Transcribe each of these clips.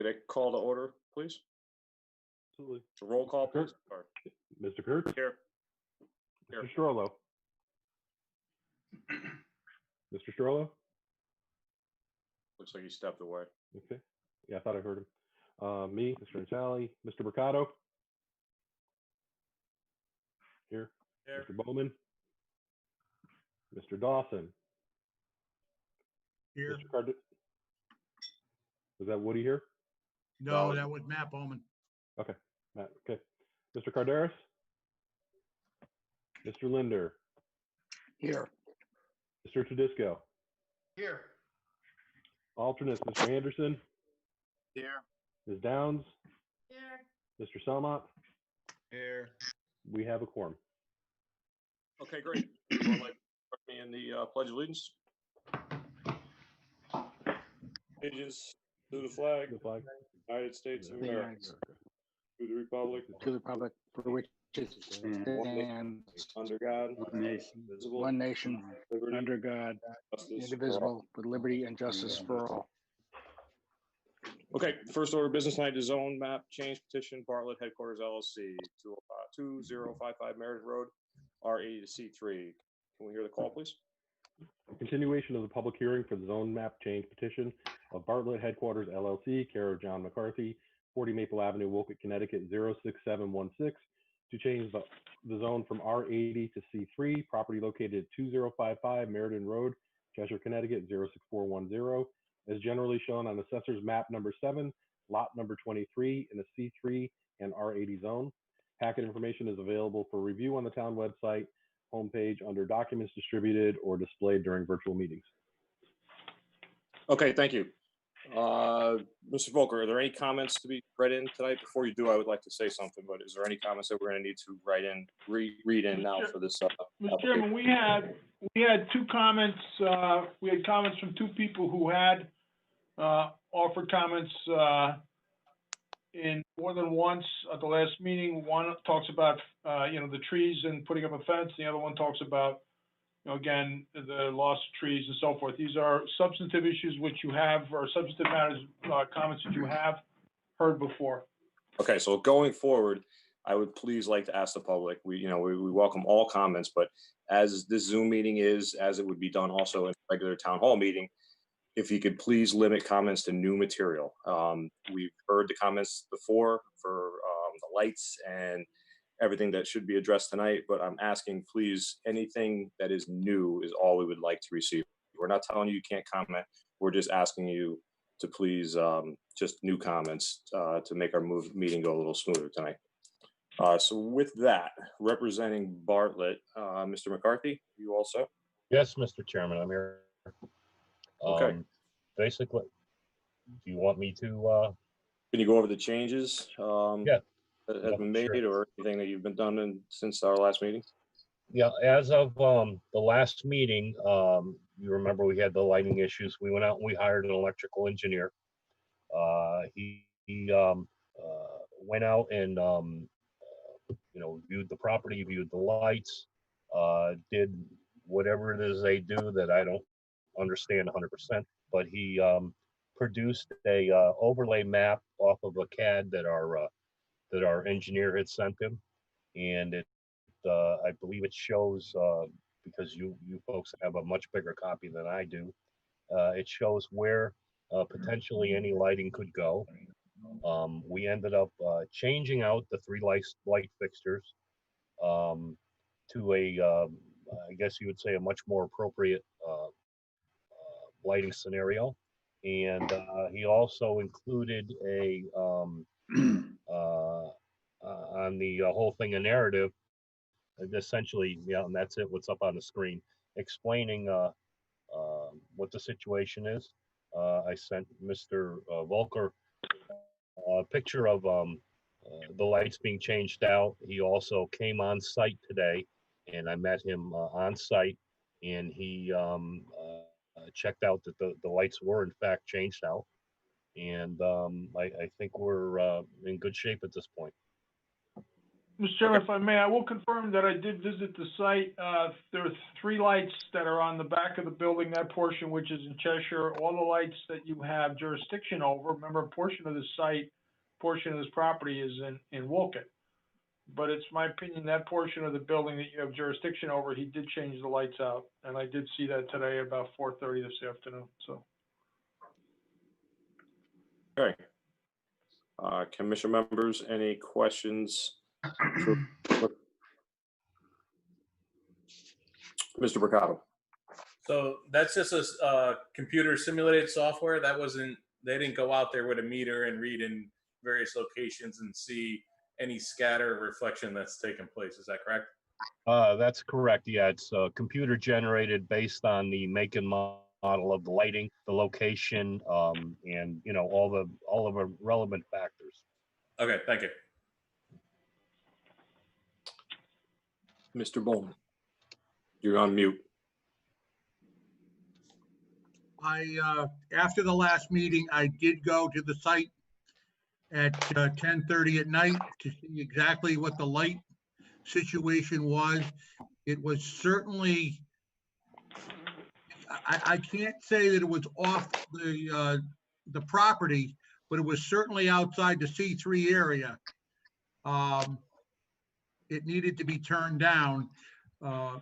Could I call to order, please? Absolutely. So roll call, please. Or- Mr. Kurtz? Here. Mr. Strollo? Mr. Strollo? Looks like he stepped away. Okay. Yeah, I thought I heard him. Me, Mr. Natale, Mr. Mercado? Here. Here. Mr. Bowman? Mr. Dawson? Here. Mr. Card. Was that Woody here? No, that was Matt Bowman. Okay, Matt. Okay. Mr. Carderas? Mr. Linder? Here. Mr. Tedisco? Here. Alternates, Mr. Anderson? Here. Ms. Downs? Here. Mr. Selmont? Here. We have a quorum. Okay, great. Everyone like to join me in the Pledge of Allegiance. Allegiance to the flag, The flag. United States of The America, United States. to the republic, To the republic for which it stands, under God, one nation, liberty, under God, justice for all. indivisible, with liberty and justice for all. Okay, first order of business tonight is zone map change petition, Bartlett Headquarters LLC, 2055 Meredith Road, R80 to C3. Can we hear the call, please? A continuation of the public hearing for the zone map change petition of Bartlett Headquarters LLC, care of John McCarthy, 40 Maple Avenue, Woket, Connecticut, 06716, to change the zone from R80 to C3, property located at 2055 Meriden Road, Cheshire, Connecticut, 06410, as generally shown on Assessor's Map number 7, lot number 23 in the C3 and R80 zone. Packet information is available for review on the town website homepage under documents distributed or displayed during virtual meetings. Okay, thank you. Mr. Volker, are there any comments to be read in tonight? Before you do, I would like to say something, but is there any comments that we're going to need to read in now for this? Mr. Chairman, we had two comments. We had comments from two people who had offered comments in more than once at the last meeting. One talks about the trees and putting up a fence. The other one talks about again the loss of trees and so forth. These are substantive issues which you have, or substantive matters, comments that you have heard before. Okay, so going forward, I would please like to ask the public. We welcome all comments, but as this Zoom meeting is, as it would be done also in a regular town hall meeting, if you could please limit comments to new material. We've heard the comments before for the lights and everything that should be addressed tonight, but I'm asking, please, anything that is new is all we would like to receive. We're not telling you you can't comment. We're just asking you to please just new comments to make our meeting go a little smoother tonight. So with that, representing Bartlett, Mr. McCarthy, you also? Yes, Mr. Chairman, I'm here. Okay. Basically, do you want me to? Can you go over the changes? Yeah. That have been made, Sure. or anything that you've been done since our last meeting? Yeah, as of the last meeting, you remember we had the lighting issues. We went out and we hired an electrical engineer. He went out and viewed the property, viewed the lights, did whatever it is they do that I don't understand 100%. But he produced a overlay map off of a CAD that our engineer had sent him, and it I believe it shows, because you folks have a much bigger copy than I do, it shows where potentially any lighting could go. We ended up changing out the three light fixtures to I guess you would say, a much more appropriate lighting scenario. And he also included on the whole thing, a narrative, essentially, and that's it, what's up on the screen, explaining what the situation is. I sent Mr. Volker a picture of the lights being changed out. He also came on site today, and I met him on site, and he checked out that the lights were in fact changed out. And I think we're in good shape at this point. Mr. Chairman, if I may, I will confirm that I did visit the site. There are 3 lights that are on the back of the building, that portion which is in Cheshire. All the lights that you have jurisdiction over, remember, a portion of the site, portion of this property is in Woolkit. But it's my opinion that portion of the building that you have jurisdiction over, he did change the lights out. And I did see that today about 4:30 this afternoon, so. Okay. Commission members, any questions? for Mr. Mercado? So that's just a computer simulated software. That wasn't, they didn't go out there with a meter and read in various locations and see any scatter reflection that's taken place. Is that correct? That's correct. Yeah, it's computer generated based on the make and model of the lighting, the location, and you know all of the relevant factors. Okay, thank you. Mr. Bowman, you're on mute. After the last meeting, I did go to the site at 10:30 at night to see exactly what the light situation was. It was certainly, I can't say that it was off the property, but it was certainly outside the C3 area. It needed to be turned down. I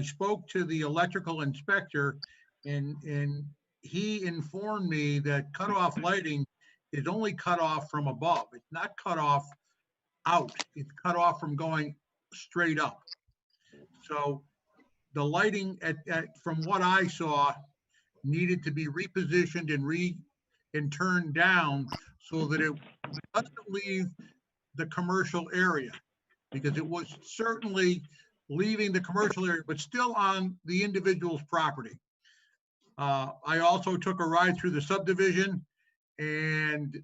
spoke to the electrical inspector and he informed me that cutoff lighting is only cut off from above. It's not cut off out. It's cut off from going straight up. So the lighting from what I saw needed to be repositioned and turned down so that it doesn't leave the commercial area, because it was certainly leaving the commercial area, but still on the individual's property. I also took a ride through the subdivision, and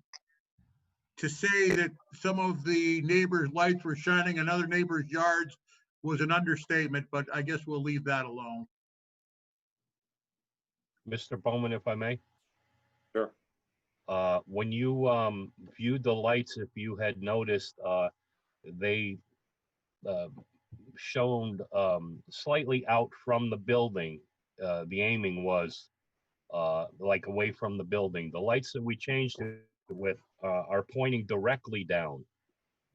to say that some of the neighbors' lights were shining in other neighbors' yards was an understatement, but I guess we'll leave that alone. Mr. Bowman, if I may. Sure. When you viewed the lights, if you had noticed, they shone slightly out from the building. The aiming was like away from the building. The lights that we changed it with are pointing directly down.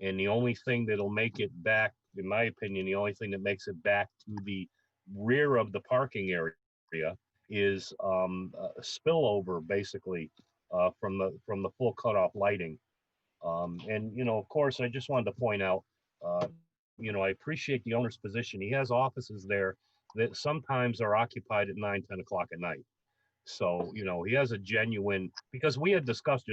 And the only thing that'll make it back, in my opinion, the only thing that makes it back to the rear of the parking area is a spillover, basically, from the full cutoff lighting. And you know, of course, I just wanted to point out, you know, I appreciate the owner's position. He has offices there that sometimes are occupied at 9, 10 o'clock at night. So, you know, he has a genuine, because we had discussed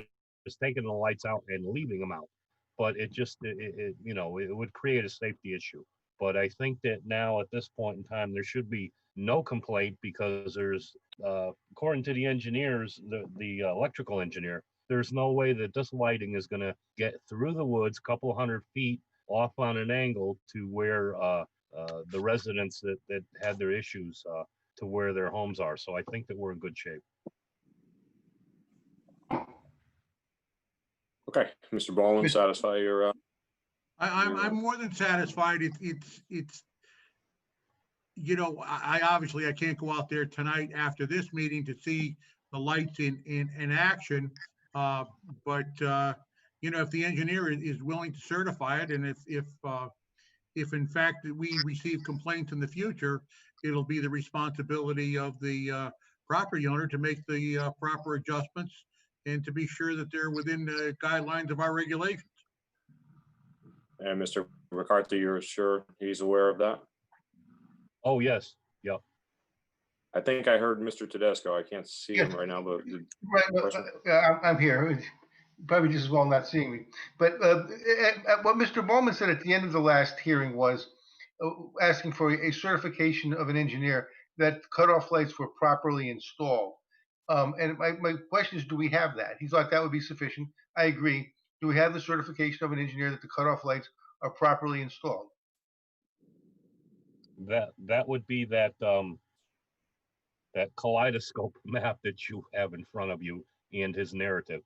just taking the lights out and leaving them out, but it just, you know, it would create a safety issue. But I think that now at this point in time, there should be no complaint, because there's, according to the engineers, the electrical engineer, there's no way that this lighting is going to get through the woods, couple hundred feet off on an angle to where the residents that had their issues to where their homes are. So I think that we're in good shape. Okay, Mr. Bowman, satisfy your. I'm more than satisfied. It's you know, I obviously I can't go out there tonight after this meeting to see the lights in action. But you know, if the engineer is willing to certify it, and if in fact we receive complaints in the future, it'll be the responsibility of the property owner to make the proper adjustments and to be sure that they're within the guidelines of our regulations. And Mr. McCarthy, you're sure he's aware of that? Oh, yes. Yep. I think I heard Mr. Tedesco. I can't see him right now, but Right, but, I'm here. Probably just as well not seeing me. But what Mr. Bowman said at the end of the last hearing was asking for a certification of an engineer that cutoff lights were properly installed. And my question is, do we have that? He thought that would be sufficient. I agree. Do we have the certification of an engineer that the cutoff lights are properly installed? That would be that that kaleidoscope map that you have in front of you and his narrative.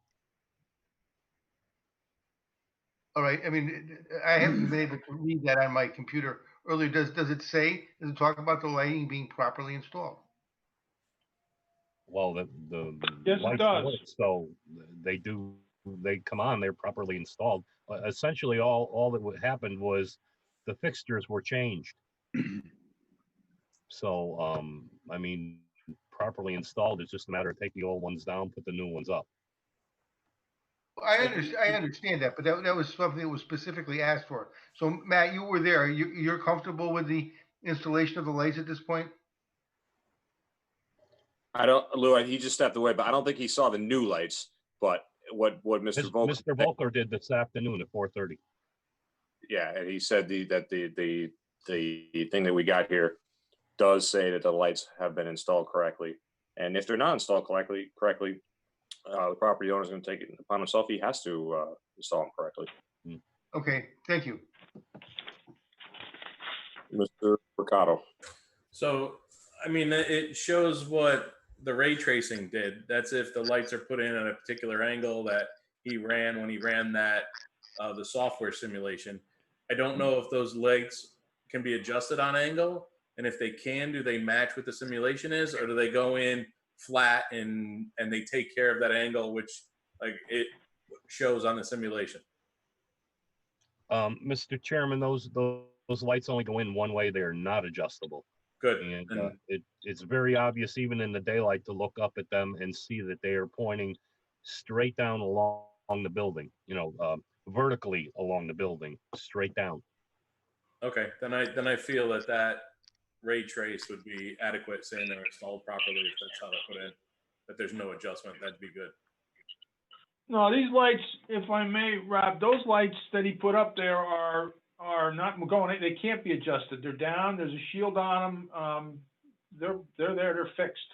All right, I mean, I haven't been able to read that on my computer earlier. Does it talk about the lighting being properly installed? Well, the Yes, it lights does. work, so they come on, they're properly installed. Essentially, all that happened was the fixtures were changed. So, I mean, properly installed is just a matter of take the old ones down, put the new ones up. I understand that, but that was something that was specifically asked for. So Matt, you were there. You're comfortable with the installation of the lights at this point? I don't, Lou, he just stepped away, but I don't think he saw the new lights. But what Mr. Volker, Mr. Volker did this afternoon at 4:30. yeah, and he said that the thing that we got here does say that the lights have been installed correctly. And if they're not installed correctly, the property owner is going to take it upon himself. He has to install them correctly. Okay, thank you. Mr. Mercado. So, I mean, it shows what the ray tracing did. That's if the lights are put in at a particular angle that he ran when he ran that, the software simulation. I don't know if those lights can be adjusted on angle. And if they can, do they match what the simulation is, or do they go in flat and they take care of that angle, which like it shows on the simulation? Mr. Chairman, those lights only go in one way. They are not adjustable. Good. And it's very obvious even in the daylight to look up at them and see that they are pointing straight down along the building, vertically along the building, straight down. Okay, then I feel that ray trace would be adequate, saying they're installed properly if that's how they're put in. That there's no adjustment, that'd be good. No, these lights, if I may, Rob, those lights that he put up there are not going, they can't be adjusted. They're down, there's a shield on them. They're there, they're fixed.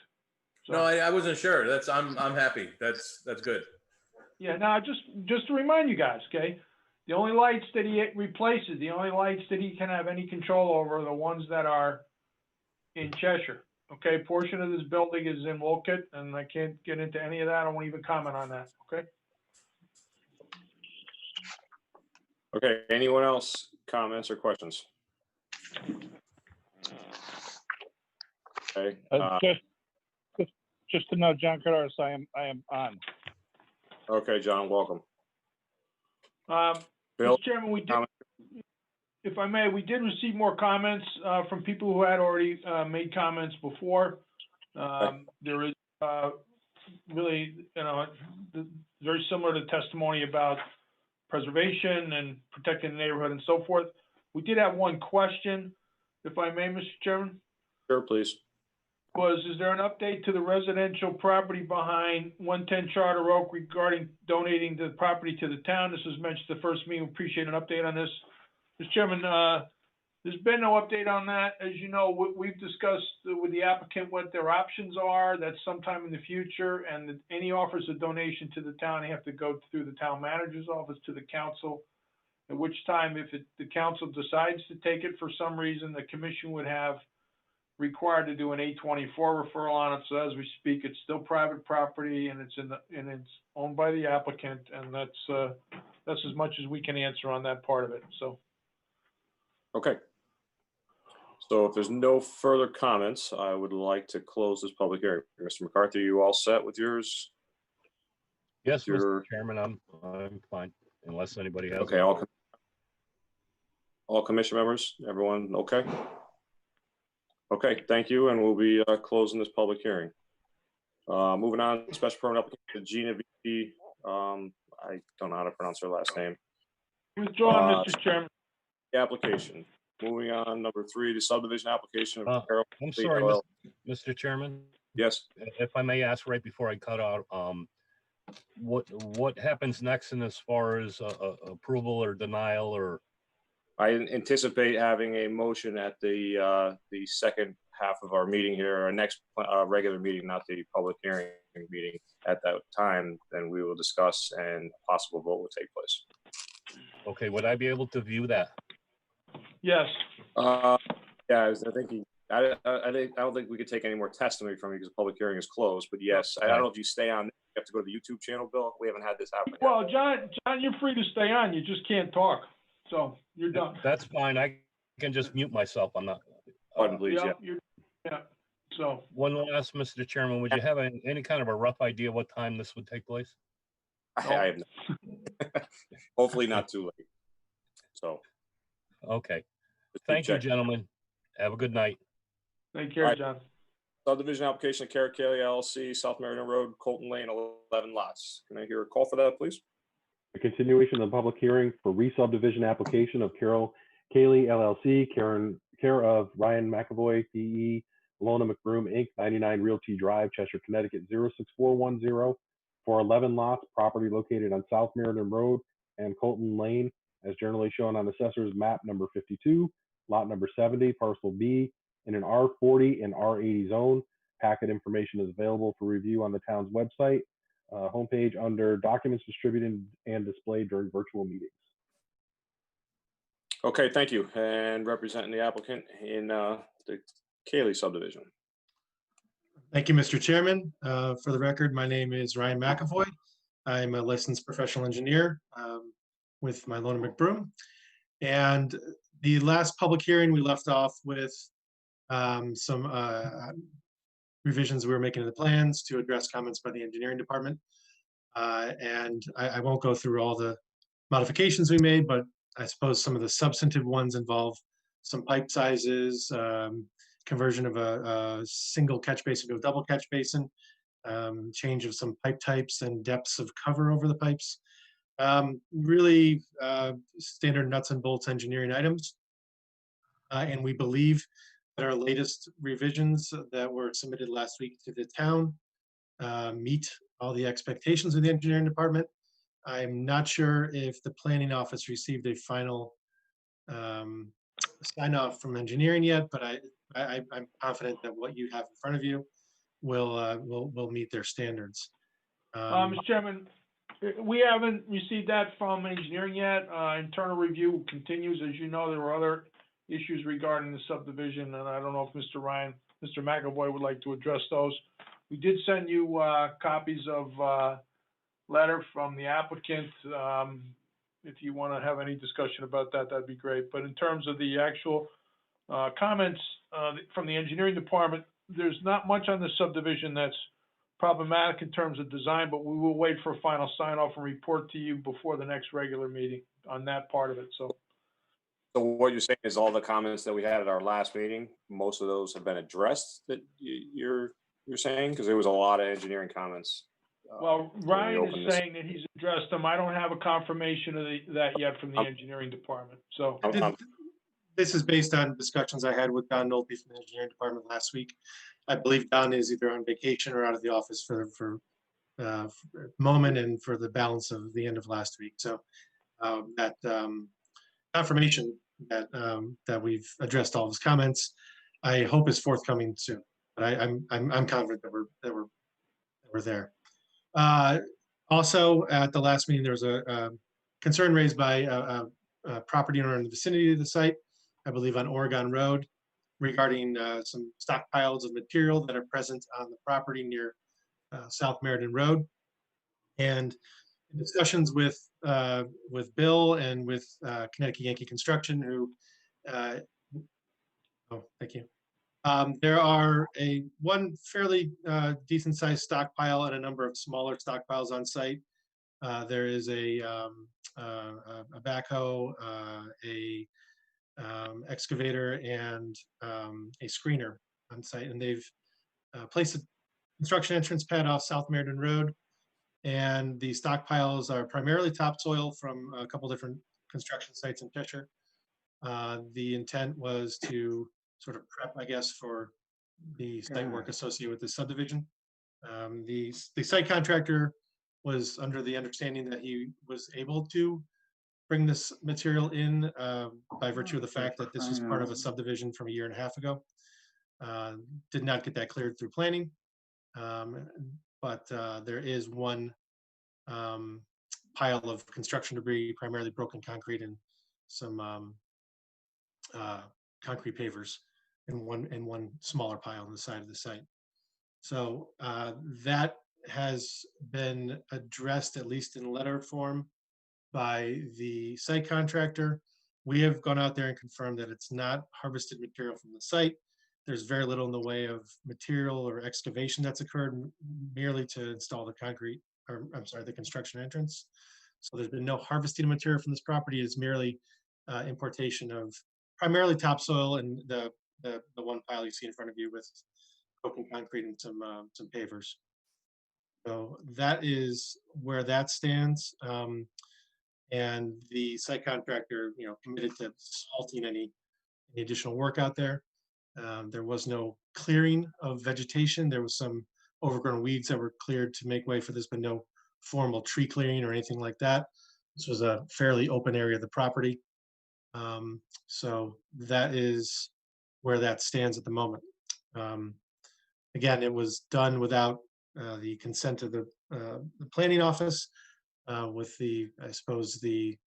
So, No, I wasn't sure. I'm happy. That's good. yeah, now just to remind you guys, okay? The only lights that he replaces, the only lights that he can have any control over are the ones that are in Cheshire. Okay, portion of this building is in Woolkit, and I can't get into any of that. I won't even comment on that, okay? Okay, anyone else comments or questions? Okay, Just to know, John Cardoris, I am on. okay, John, welcome. Mr. Bill, Chairman, we did, comment? if I may, we did receive more comments from people who had already made comments before. There is really, very similar to testimony about preservation and protecting the neighborhood and so forth. We did have one question, if I may, Mr. Chairman. Sure, please. Is there an update to the residential property behind 110 Charter Oak regarding donating the property to the town? This was mentioned the first meeting. We appreciate an update on this. Mr. Chairman, there's been no update on that. As you know, we've discussed with the applicant what their options are. That's sometime in the future, and any offers of donation to the town, they have to go through the town manager's office to the council, at which time, if the council decides to take it for some reason, the commission would have required to do an 824 referral on it. So as we speak, it's still private property, and it's owned by the applicant, and that's as much as we can answer on that part of it. So. Okay. So if there's no further comments, I would like to close this public hearing. Mr. McCarthy, you all set with yours? Yes, Mr. Chairman, I'm fine, unless anybody has. Okay, all commission members, everyone okay? Okay, thank you, and we'll be closing this public hearing. Moving on, special permit application Gina V. I don't know how to pronounce her last name. Withdrawn, Mr. Chairman. Application. Moving on, number 3, the subdivision application of Carroll. I'm sorry, Mr. Chairman. Yes. If I may ask right before I cut out, what happens next in as far as approval or denial or? I anticipate having a motion at the second half of our meeting here, our next regular meeting, not the public hearing meeting. At that time, then we will discuss and a possible vote will take place. Okay, would I be able to view that? Yes. Yeah, I think I don't think we could take any more testimony from you because the public hearing is closed. But yes, I don't know if you stay on have to go to the YouTube channel, Bill? We haven't had this happen yet. Well, John, you're free to stay on. You just can't talk. So you're done. That's fine. I can just mute myself. I'm not. Pardon, please, yeah. Yeah. So, One last, Mr. Chairman, would you have any kind of a rough idea what time this would take place? I have no. Hopefully not too late. So. Okay. just Thank you, check. gentlemen. Have a good night. take care, All right. John. Subdivision application of Carrot Kelly LLC, South Meriden Road, Colton Lane, 11 lots. Can I hear a call for that, please? A continuation of the public hearing for re-subdivision application of Carol Cayley LLC, care of Ryan McAvoy, PE, Lona McBroom, Inc., 99 Realty Drive, Cheshire, Connecticut, 06410, for 11 lots, property located on South Meriden Road and Colton Lane, as generally shown on Assessor's Map number 52, Lot number 70, Parcel B, in an R40 and R80 zone. Packet information is available for review on the town's website, homepage under documents distributed and displayed during virtual meetings. Okay, thank you. And representing the applicant in the Cayley subdivision. Thank you, Mr. Chairman. For the record, my name is Ryan McAvoy. I'm a licensed professional engineer with my Lona McBroom. And the last public hearing, we left off with some revisions we were making to the plans to address comments by the engineering department. And I won't go through all the modifications we made, but I suppose some of the substantive ones involve some pipe sizes, conversion of a single catch basin to a double catch basin, change of some pipe types and depths of cover over the pipes. Really standard nuts and bolts engineering items. And we believe that our latest revisions that were submitted last week to the town meet all the expectations of the engineering department. I'm not sure if the planning office received a final sign off from engineering yet, but I'm confident that what you have in front of you will meet their standards. Mr. Chairman, we haven't received that from engineering yet. Internal review continues. As you know, there were other issues regarding the subdivision, and I don't know if Mr. McAvoy would like to address those. We did send you copies of letter from the applicant. If you want to have any discussion about that, that'd be great. But in terms of the actual comments from the engineering department, there's not much on the subdivision that's problematic in terms of design, but we will wait for a final sign off and report to you before the next regular meeting on that part of it. So what you're saying is all the comments that we had at our last meeting, most of those have been addressed that you're saying? Because there was a lot of engineering comments. Well, Ryan is saying that he's addressed them. I don't have a confirmation of that yet from the engineering department. So this is based on discussions I had with Don Nolte from the engineering department last week. I believe Don is either on vacation or out of the office for a moment and for the balance of the end of last week. So that confirmation that we've addressed all of his comments, I hope is forthcoming soon. But I'm confident that we're there. Also, at the last meeting, there was a concern raised by a property owner in the vicinity of the site, I believe on Oregon Road, regarding some stockpiles of material that are present on the property near South Meriden Road. And in discussions with Bill and with Connecticut Yankee Construction, who, oh, thank you. There are one fairly decent sized stockpile and a number of smaller stockpiles on site. There is a backhoe, a excavator, and a screener on site, and they've placed a construction entrance pad off South Meriden Road. And the stockpiles are primarily topsoil from a couple different construction sites in Cheshire. The intent was to sort of prep, I guess, for the site work associated with the subdivision. The site contractor was under the understanding that he was able to bring this material in by virtue of the fact that this was part of a subdivision from 1.5 years ago. Did not get that cleared through planning, but there is one pile of construction debris, primarily broken concrete and some concrete pavers in one smaller pile on the side of the site. So that has been addressed, at least in letter form, by the site contractor. We have gone out there and confirmed that it's not harvested material from the site. There's very little in the way of material or excavation that's occurred, merely to install the concrete, or I'm sorry, the construction entrance. So there's been no harvesting of material from this property. It's merely importation of primarily topsoil and the one pile you see in front of you with open concrete and some pavers. So that is where that stands. And the site contractor, committed to halting any additional work out there. There was no clearing of vegetation. There was some overgrown weeds that were cleared to make way for this, but no formal tree clearing or anything like that. This was a fairly open area of the property. So that is where that stands at the moment. Again, it was done without the consent of the planning office, with the, I suppose, the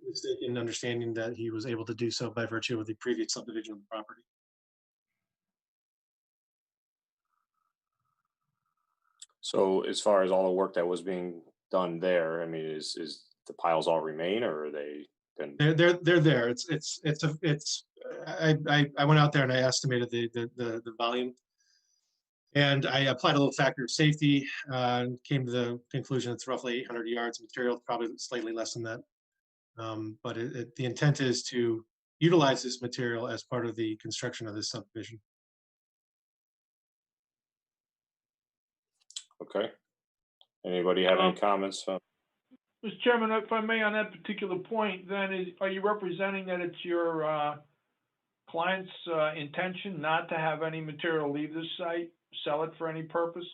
mistaken understanding that he was able to do so by virtue of the previous subdivision of the property. So as far as all the work that was being done there, I mean, is the piles all remain, or are they been? They're there. I went out there and I estimated the volume, and I applied a little factor of safety, and came to the conclusion it's roughly 800 yards of material, probably slightly less than that. But the intent is to utilize this material as part of the construction of this subdivision. Okay. Anybody have any comments? Mr. Chairman, if I may, on that particular point, then are you representing that it's your client's intention not to have any material leave this site, sell it for any purpose?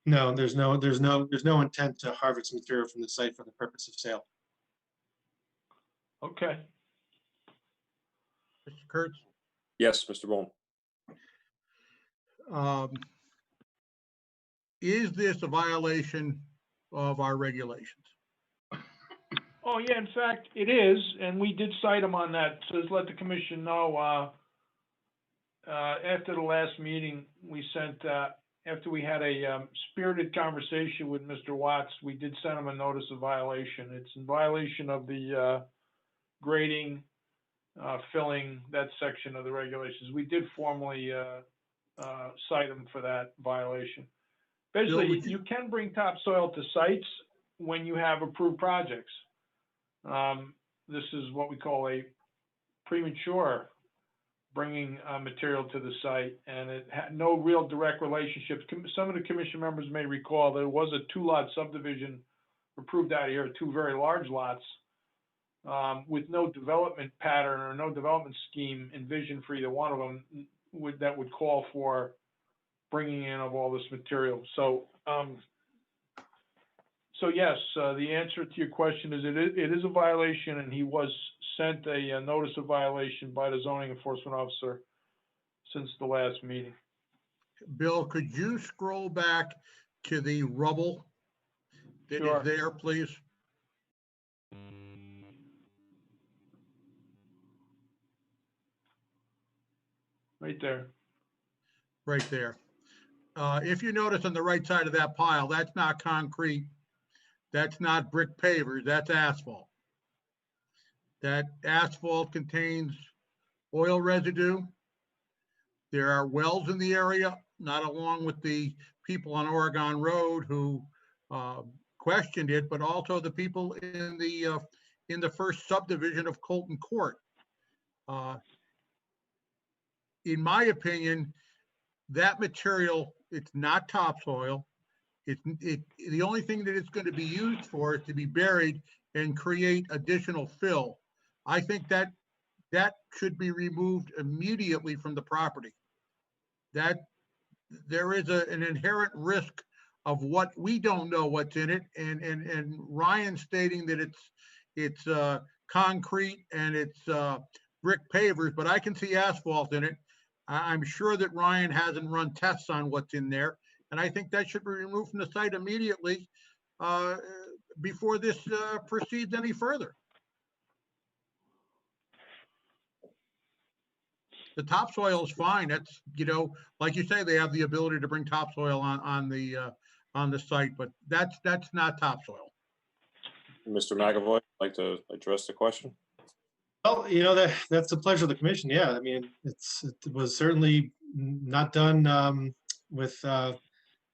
No, there's no intent to harvest material from the site for the purpose of sale. Okay. Mr. Kurtz? Yes, Mr. Bohm. Is this a violation of our regulations? Oh, yeah, in fact, it is, and we did cite them on that, so just let the commission know, after the last meeting, we sent, after we had a spirited conversation with Mr. Watts, we did send him a notice of violation. It's in violation of the grading, filling, that section of the regulations. We did formally cite him for that violation. Basically, you can bring topsoil to sites when you have approved projects. This is what we call a premature bringing material to the site, and it had no real direct relationships. Some of the commission members may recall there was a 2-lot subdivision approved out here, 2 very large lots, with no development pattern or no development scheme envisioned for either one of them that would call for bringing in of all this material. So, so yes, the answer to your question is it is a violation, and he was sent a notice of violation by the zoning enforcement officer since the last meeting. Bill, could you scroll back to the rubble that is there, please? Right there. Right there. If you notice on the right side of that pile, that's not concrete. That's not brick pavers, that's asphalt. That asphalt contains oil residue. There are wells in the area, not along with the people on Oregon Road who questioned it, but also the people in the first subdivision of Colton Court. In my opinion, that material, it's not topsoil. The only thing that it's going to be used for is to be buried and create additional fill. I think that should be removed immediately from the property. That there is an inherent risk of what we don't know what's in it, and Ryan stating that it's concrete and it's brick pavers, but I can see asphalt in it. I'm sure that Ryan hasn't run tests on what's in there, and I think that should be removed from the site immediately before this proceeds any further. The topsoil is fine. That's, like you say, they have the ability to bring topsoil on the on the site, but that's not topsoil. Mr. McAvoy, like to address the question? Well, that's a pleasure of the commission. Yeah, I mean, it was certainly not done with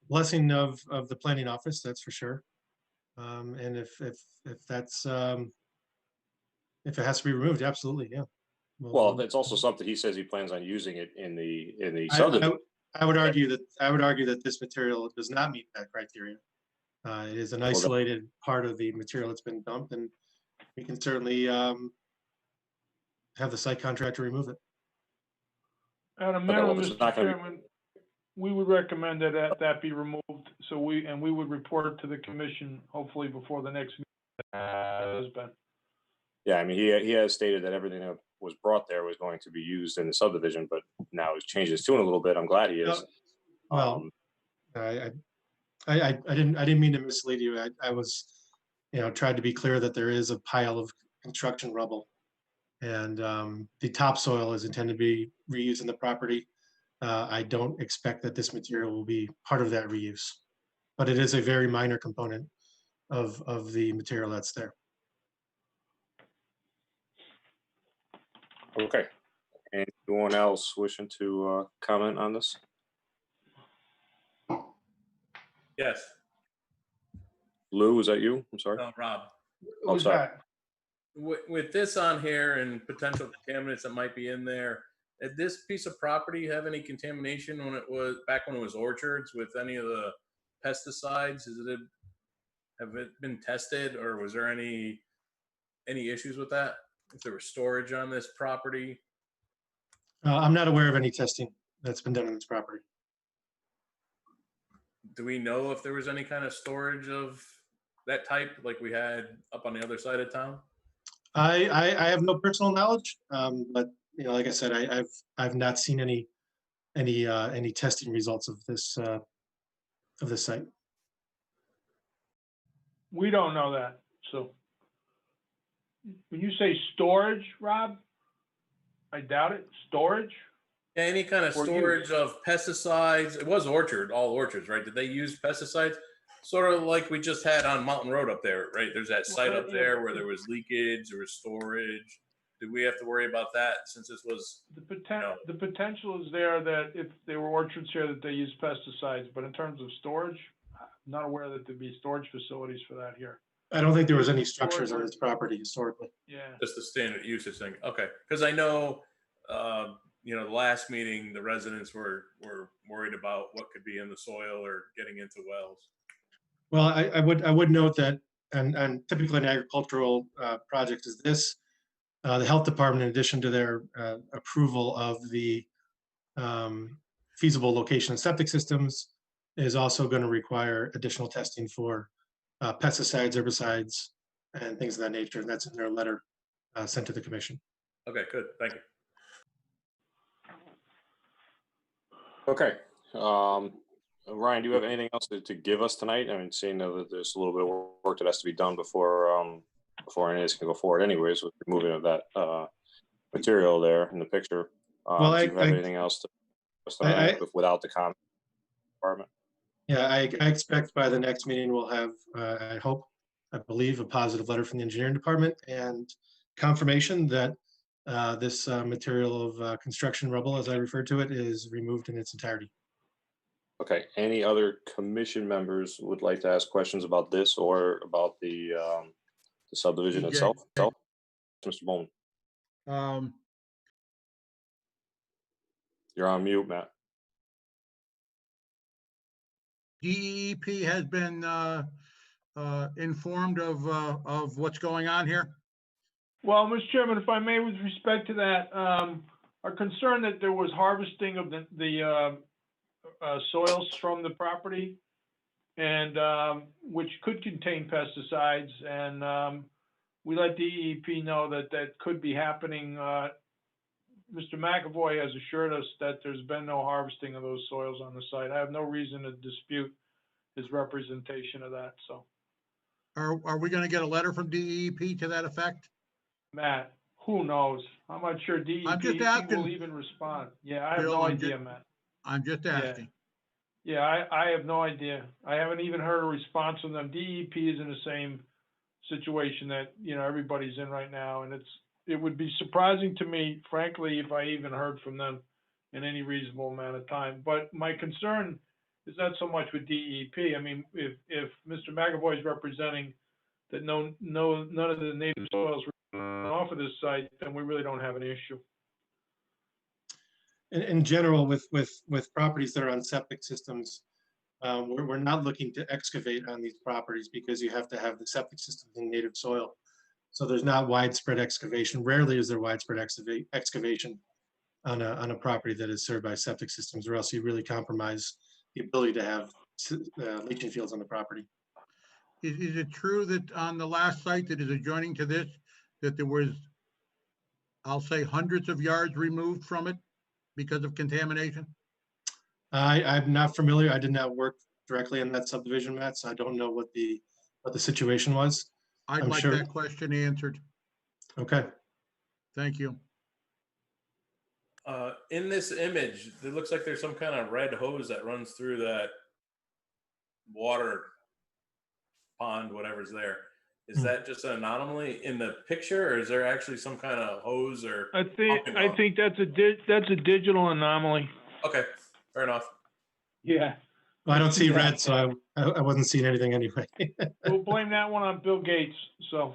blessing of the planning office, that's for sure. And if that's if it has to be removed, absolutely, yeah. Well, it's also something he says he plans on using it in the I subdivision. would argue that this material does not meet that criteria. It is an isolated part of the material that's been dumped, and we can certainly have the site contractor remove it. At a minimum, Mr. Chairman, we would recommend that be removed. So we would report to the commission hopefully before the next meeting. Has been. Yeah, I mean, he has stated that everything that was brought there was going to be used in the subdivision, but now he's changed his tune a little bit. I'm glad he is. Well, I didn't mean to mislead you. I was, tried to be clear that there is a pile of construction rubble, and the topsoil is intended to be reused in the property. I don't expect that this material will be part of that reuse, but it is a very minor component of the material that's there. Okay. Anyone else wishing to comment on this? Yes. Lou, is that you? I'm sorry. No, Rob. Oh, Who's sorry. that? With this on here and potential contaminants that might be in there, did this piece of property have any contamination when it was back when it was orchards with any of the pesticides? Have it been tested, or was there any issues with that? If there was storage on this property? I'm not aware of any testing that's been done on this property. Do we know if there was any kind of storage of that type like we had up on the other side of town? I have no personal knowledge, but like I said, I've not seen any testing results of this site. We don't know that. So when you say storage, Rob, I doubt it. Storage? Yeah, any kind of Or storage of pesticides. It was all orchards, right? Did they use pesticides? Sort of like we just had on Mountain Road up there, right? There's that site up there where there was leakage, there was storage. Did we have to worry about that since this was the potential is there that if there were orchards here that they use pesticides, but in terms of storage, I'm not aware that there'd be storage facilities for that here. I don't think there was any structures on this property historically. Yeah. just the standard usage thing? Okay, because I know, the last meeting, the residents were worried about what could be in the soil or getting into wells. Well, I would note that, and typically an agricultural project is this, the health department, in addition to their approval of the feasible location of septic systems, is also going to require additional testing for pesticides, herbicides, and things of that nature. And that's in their letter sent to the commission. Okay, good. Thank you. Okay. Ryan, do you have anything else to give us tonight? I mean, seeing that there's a little bit of work that has to be done before any of this can go forward anyways, with removing of that material there in the picture. Do you have anything else to us tonight without the comment department? Yeah, I expect by the next meeting we'll have, I believe, a positive letter from the engineering department and confirmation that this material of construction rubble, as I refer to it, is removed in its entirety. Okay. Any other commission members would like to ask questions about this or about the subdivision itself? Mr. Bowman, you're on mute, Matt. DEP has been informed of what's going on here? Well, Mr. Chairman, if I may, with respect to that, our concern that there was harvesting of the soils from the property, and which could contain pesticides, and we let DEP know that could be happening. Mr. McAvoy has assured us that there's been no harvesting of those soils on the site. I have no reason to dispute his representation of that. So, Are we going to get a letter from DEP to that effect? Matt, who knows? I'm not sure DEP will even respond. Yeah, I have no idea, Matt. I'm just asking. Yeah, I have no idea. I haven't even heard a response from them. DEP is in the same situation that, everybody's in right now, and it would be surprising to me, frankly, if I even heard from them in any reasonable amount of time. But my concern is not so much with DEP. I mean, if Mr. McAvoy is representing that none of the native soils were off of this site, then we really don't have an issue. In general, with properties that are on septic systems, we're not looking to excavate on these properties because you have to have the septic system in native soil. So there's not widespread excavation. Rarely is there widespread excavation on a property that is served by septic systems, or else you really compromise the ability to have leaching fields on the property. Is it true that on the last site that is adjoining to this, that there was, I'll say, hundreds of yards removed from it because of contamination? I'm not familiar. I did not work directly in that subdivision, Matt, so I don't know what the situation was. I'd I'm like sure- that question answered. Okay. Thank you. In this image, it looks like there's some kind of red hose that runs through that water pond, whatever's there. Is that just an anomaly in the picture, or is there actually some kind of hose or? I think that's a digital anomaly. Okay, fair enough. Yeah. Well, I don't see red, so I wasn't seeing anything anyway. We'll blame that one on Bill Gates, so.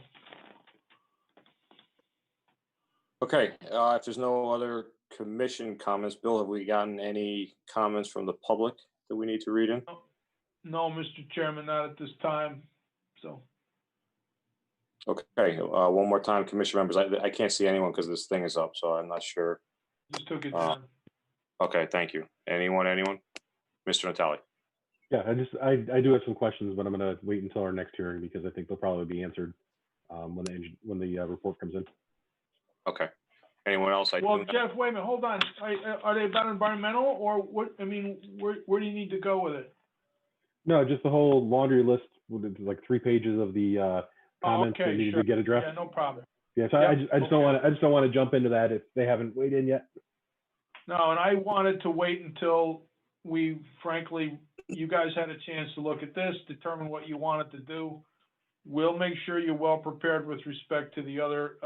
Okay, if there's no other commission comments, Bill, have we gotten any comments from the public that we need to read in? No, Mr. Chairman, not at this time, so. Okay, one more time, commission members, I can't see anyone because this thing is up, so I'm not sure. Just took it down. Okay, thank you. Anyone? Mr. Natale? Yeah, I do have some questions, but I'm going to wait until our next hearing because I think they'll probably be answered when the report comes in. Okay. Anyone else? Well, Jeff, wait a minute, hold on. Are they about environmental, or what? I mean, where do you need to go with it? No, just the whole laundry list, with like 3 pages of the comments that need to get addressed. Yeah, no problem. Yeah, so Yep, I just don't want to jump into that if they haven't weighed in yet. No, and I wanted to wait until you guys had a chance to look at this, determine what you wanted to do. We'll make sure you're well prepared with respect to the other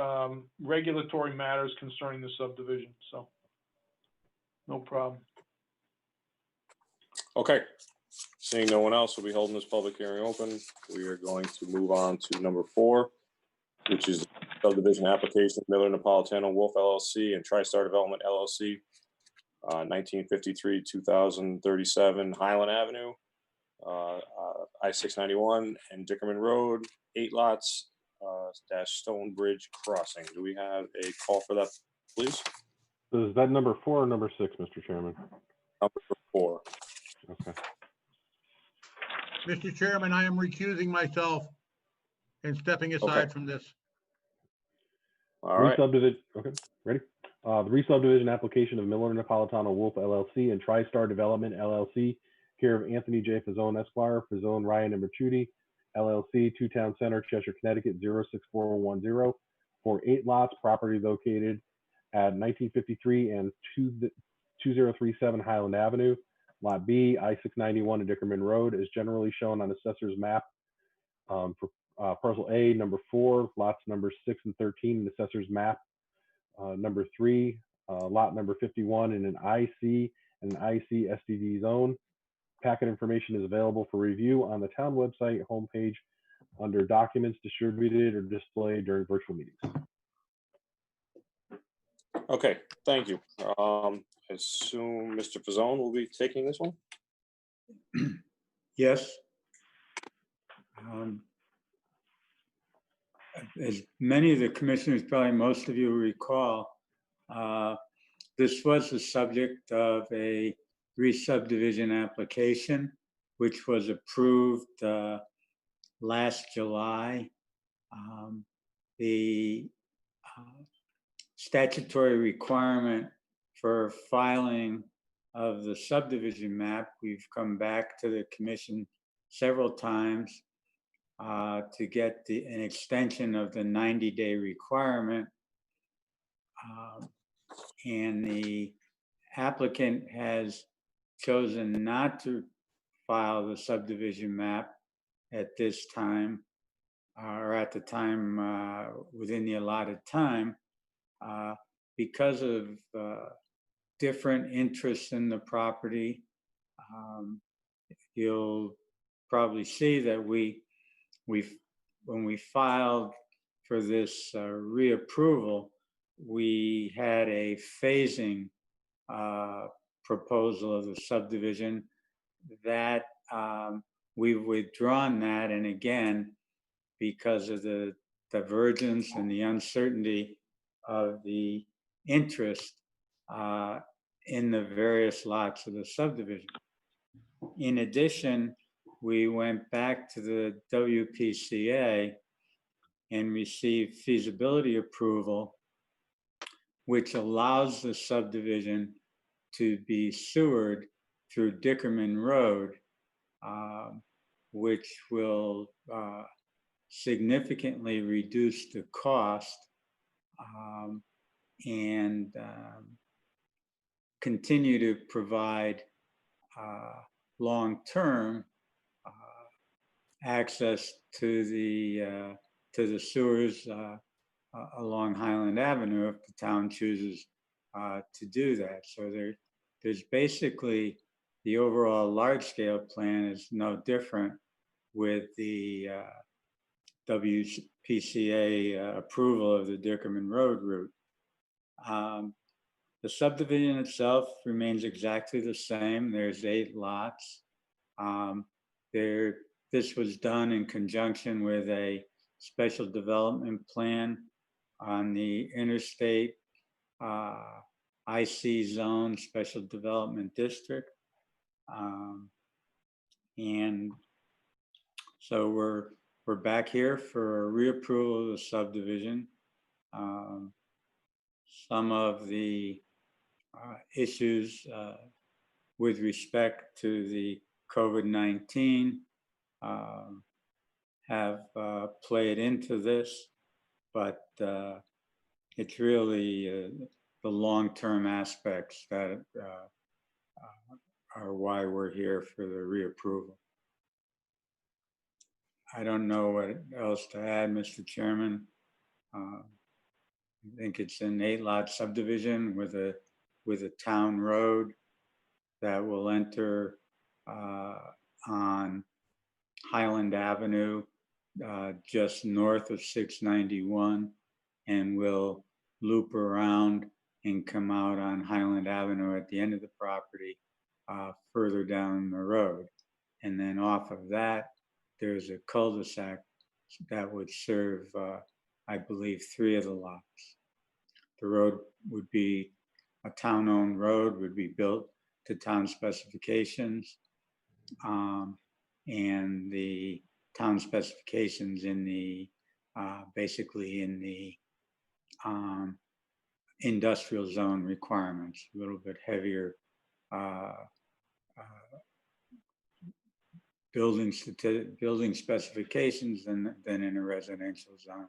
regulatory matters concerning the subdivision, so no problem. Okay. Seeing no one else, we'll be holding this public hearing open. We are going to move on to number 4, which is subdivision application, Miller Napolitano Wolf LLC and TriStar Development LLC, 1953-2037 Highland Avenue, I-691 and Dickerman Road, 8 lots, dash Stonebridge Crossing. Do we have a call for that, please? So is that number 4 or number 6, Mr. Chairman? Number 4. Okay. Mr. Chairman, I am recusing myself and stepping aside from this. All right. Okay, ready? The re-subdivision application of Miller Napolitano Wolf LLC and TriStar Development LLC, care of Anthony J. Fazzone Esquire, Fazzone Ryan and Mercuti LLC, 2 Town Center, Cheshire, Connecticut, 06410, for 8 lots, property located at 1953 and 2037 Highland Avenue. Lot B, I-691 and Dickerman Road is generally shown on Assessor's map for parcel A, number 4, lots number 6 and 13 in Assessor's map. Number 3, lot number 51 in an IC and an IC SDD zone. Packet information is available for review on the town website homepage under documents distributed or displayed during virtual meetings. Okay, thank you. I assume Mr. Fazzone will be taking this one? Yes. As many of the commissioners, probably most of you recall, this was the subject of a re-subdivision application, which was approved last July. The statutory requirement for filing of the subdivision map, we've come back to the commission several times to get an extension of the 90-day requirement. And the applicant has chosen not to file the subdivision map at this time, or at the time within the allotted time, because of different interests in the property. You'll probably see that when we filed for this reapproval, we had a phasing proposal of the subdivision that we've withdrawn that. And again, because of the divergence and the uncertainty of the interest in the various lots of the subdivision. In addition, we went back to the WPCA and received feasibility approval, which allows the subdivision to be sewered through Dickerman Road, which will significantly reduce the cost and continue to provide long-term access to the sewers along Highland Avenue if the town chooses to do that. So there's basically the overall large-scale plan is no different with the WPCA approval of the Dickerman Road route. The subdivision itself remains exactly the same. There's 8 lots. This was done in conjunction with a special development plan on the interstate IC zone special development district. And so we're back here for a reapproval of the subdivision. Some of the issues with respect to the COVID-19 have played into this, but it's really the long-term aspects that are why we're here for the reapproval. I don't know what else to add, Mr. Chairman. I think it's an 8-lot subdivision with a town road that will enter on Highland Avenue just north of 691 and will loop around and come out on Highland Avenue at the end of the property further down the road. And then off of that, there's a cul-de-sac that would serve, I believe, 3 of the lots. The road would be a town-owned road, would be built to town specifications, and the town specifications in the basically in the industrial zone requirements, a little bit heavier building specifications than in a residential zone.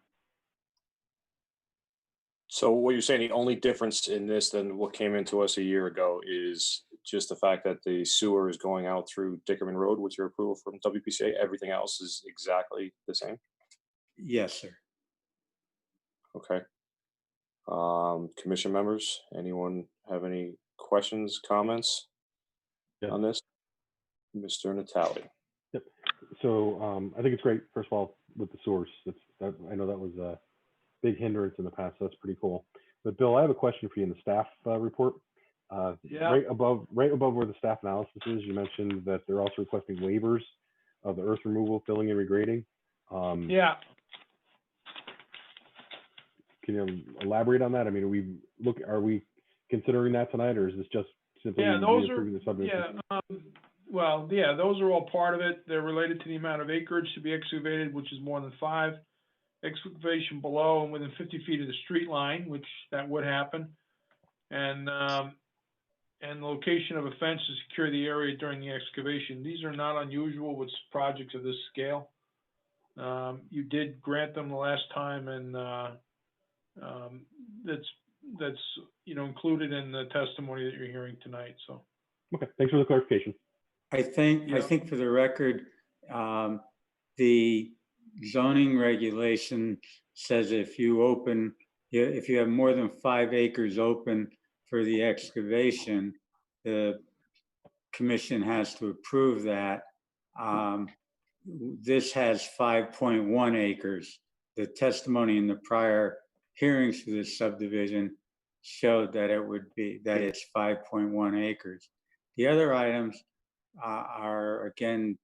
So what you're saying, the only difference in this than what came into us a year ago is just the fact that the sewer is going out through Dickerman Road with your approval from WPCA. Everything else is exactly the same? Yes, sir. Okay. Commission members, anyone have any questions, comments on this? Mr. Natale. Yep. So I think it's great, first of all, with the source. I know that was a big hindrance in the past, so that's pretty cool. But Bill, I have a question for you in the staff report. Yeah. Right above where the staff analysis is, you mentioned that they're also requesting waivers of the earth removal, filling, and regrading. Yeah. Can you elaborate on that? I mean, are we considering that tonight, or is this just simply reapproving the subdivision? Well, yeah, those are all part of it. They're related to the amount of acreage to be excavated, which is more than 5. Excavation below and within 50 feet of the street line, which that would happen. And the location of a fence to secure the area during the excavation. These are not unusual with projects of this scale. You did grant them the last time, and that's included in the testimony that you're hearing tonight. So Okay, thanks for the clarification. I think for the record, the zoning regulation says if you have more than 5 acres open for the excavation, the commission has to approve that. This has 5.1 acres. The testimony in the prior hearings for this subdivision showed that it's 5.1 acres. The other items are again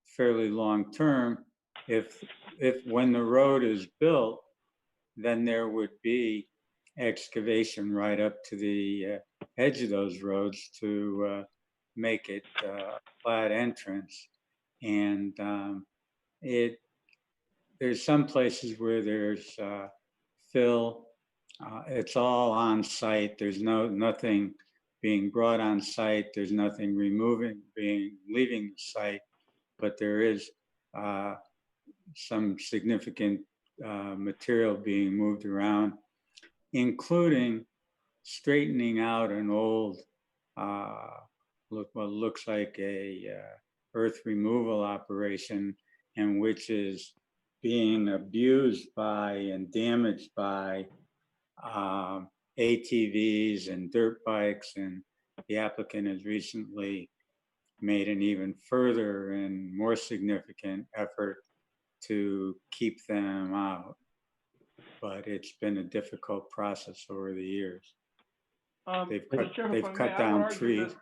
fairly long-term. If when the road is built, then there would be excavation right up to the edge of those roads to make it a flat entrance. And there's some places where there's fill. It's all on site. There's nothing being brought on site. There's nothing leaving the site, but there is some significant material being moved around, including straightening out an old, what looks like a earth removal operation, and which is being abused by and damaged by ATVs and dirt bikes, and the applicant has recently made an even further and more significant effort to keep them out. But it's been a difficult process over the years. They've cut down trees.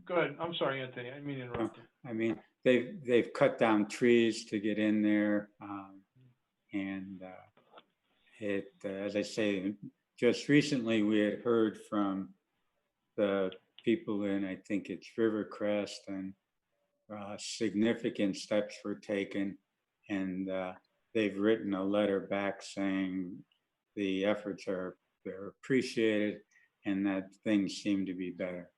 Go ahead. I'm sorry, Anthony. I didn't mean to interrupt you. I mean, they've cut down trees to get in there, and as I say, just recently we had heard from the people in, I think it's Rivercrest, and significant steps were taken, and they've written a letter back saying the efforts they're appreciated and that things seem to be better.